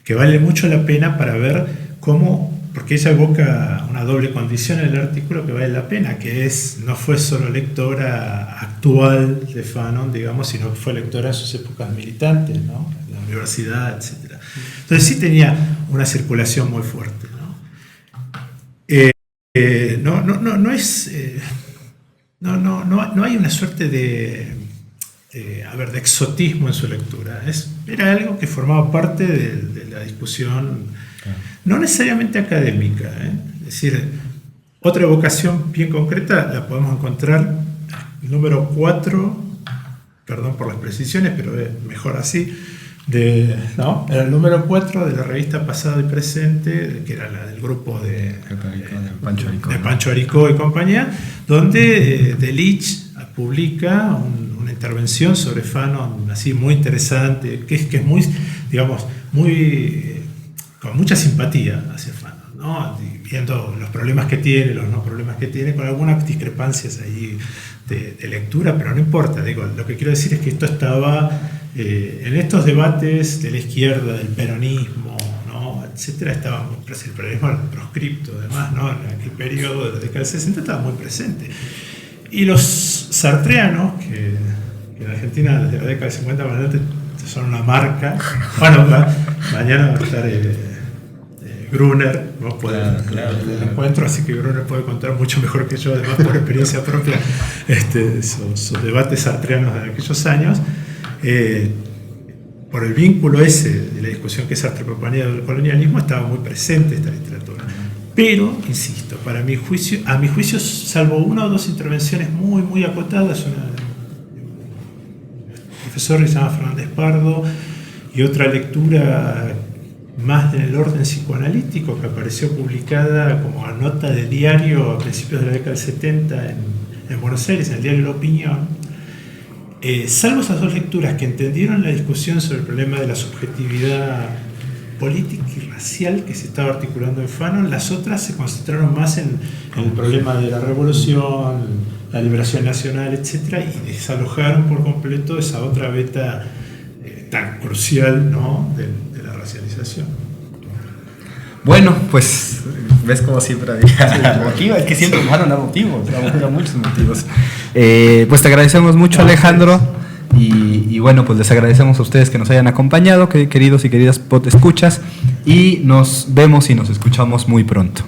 que vale mucho la pena para ver cómo, porque ella evoca una doble condición en el artículo que vale la pena, que no fue solo lectora actual de Fanon, digamos, sino que fue lectora en sus épocas militantes, ¿no? En la universidad, etc. Entonces sí tenía una circulación muy fuerte, ¿no? no hay una suerte de exotismo en su lectura. Era algo que formaba parte de la discusión, no necesariamente académica. Es decir, otra evocación bien concreta la podemos encontrar el número 4, perdón por las precisiones, pero es mejor así, era el número 4 de la revista Pasado y Presente, que era la del grupo de Pancho Aricó y compañía, donde Delitzsch publica una intervención sobre Fanon así muy interesante, que es muy, digamos, con mucha simpatía hacia Fanon, ¿no? Viendo los problemas que tiene, los no problemas que tiene, con algunas discrepancias ahí de lectura, pero no importa. Lo que quiero decir es que esto estaba en estos debates de la izquierda, del peronismo, ¿no? Etcétera, estaba muy presente. El peronismo era proscripto, además, ¿no? En aquel periodo de la década del 60 estaba muy presente. Y los sartreanos, que en Argentina desde la década del 50 para adelante son una marca. Bueno, mañana va a estar Gruner, ¿no? El encuentro, así que Gruner puede contar mucho mejor que yo, además por experiencia propia, sus debates sartreanos de aquellos años. Por el vínculo ese de la discusión que Sartre proponía del colonialismo, estaba muy presente esta literatura. Pero, insisto, a mi juicio, salvo una o dos intervenciones muy, muy acotadas, una de un profesor que se llama Fernández Pardo, y otra lectura más en el orden psicoanalítico que apareció publicada como nota de diario a principios de la década del 70 en Buenos Aires, en el diario La Opinión. Salvo esas dos lecturas que entendieron la discusión sobre el problema de la subjetividad política y racial que se estaba articulando en Fanon, las otras se concentraron más en el problema de la revolución, la liberación nacional, etc., y desalojaron por completo esa otra beta tan crucial, ¿no? de la racialización. Bueno, pues ves como siempre había motivo, es que siempre Fanon da motivos, da muchos motivos. Pues te agradecemos mucho, Alejandro, y bueno, pues les agradecemos a ustedes que nos hayan acompañado, queridos y queridas podescuchas, y nos vemos y nos escuchamos muy pronto.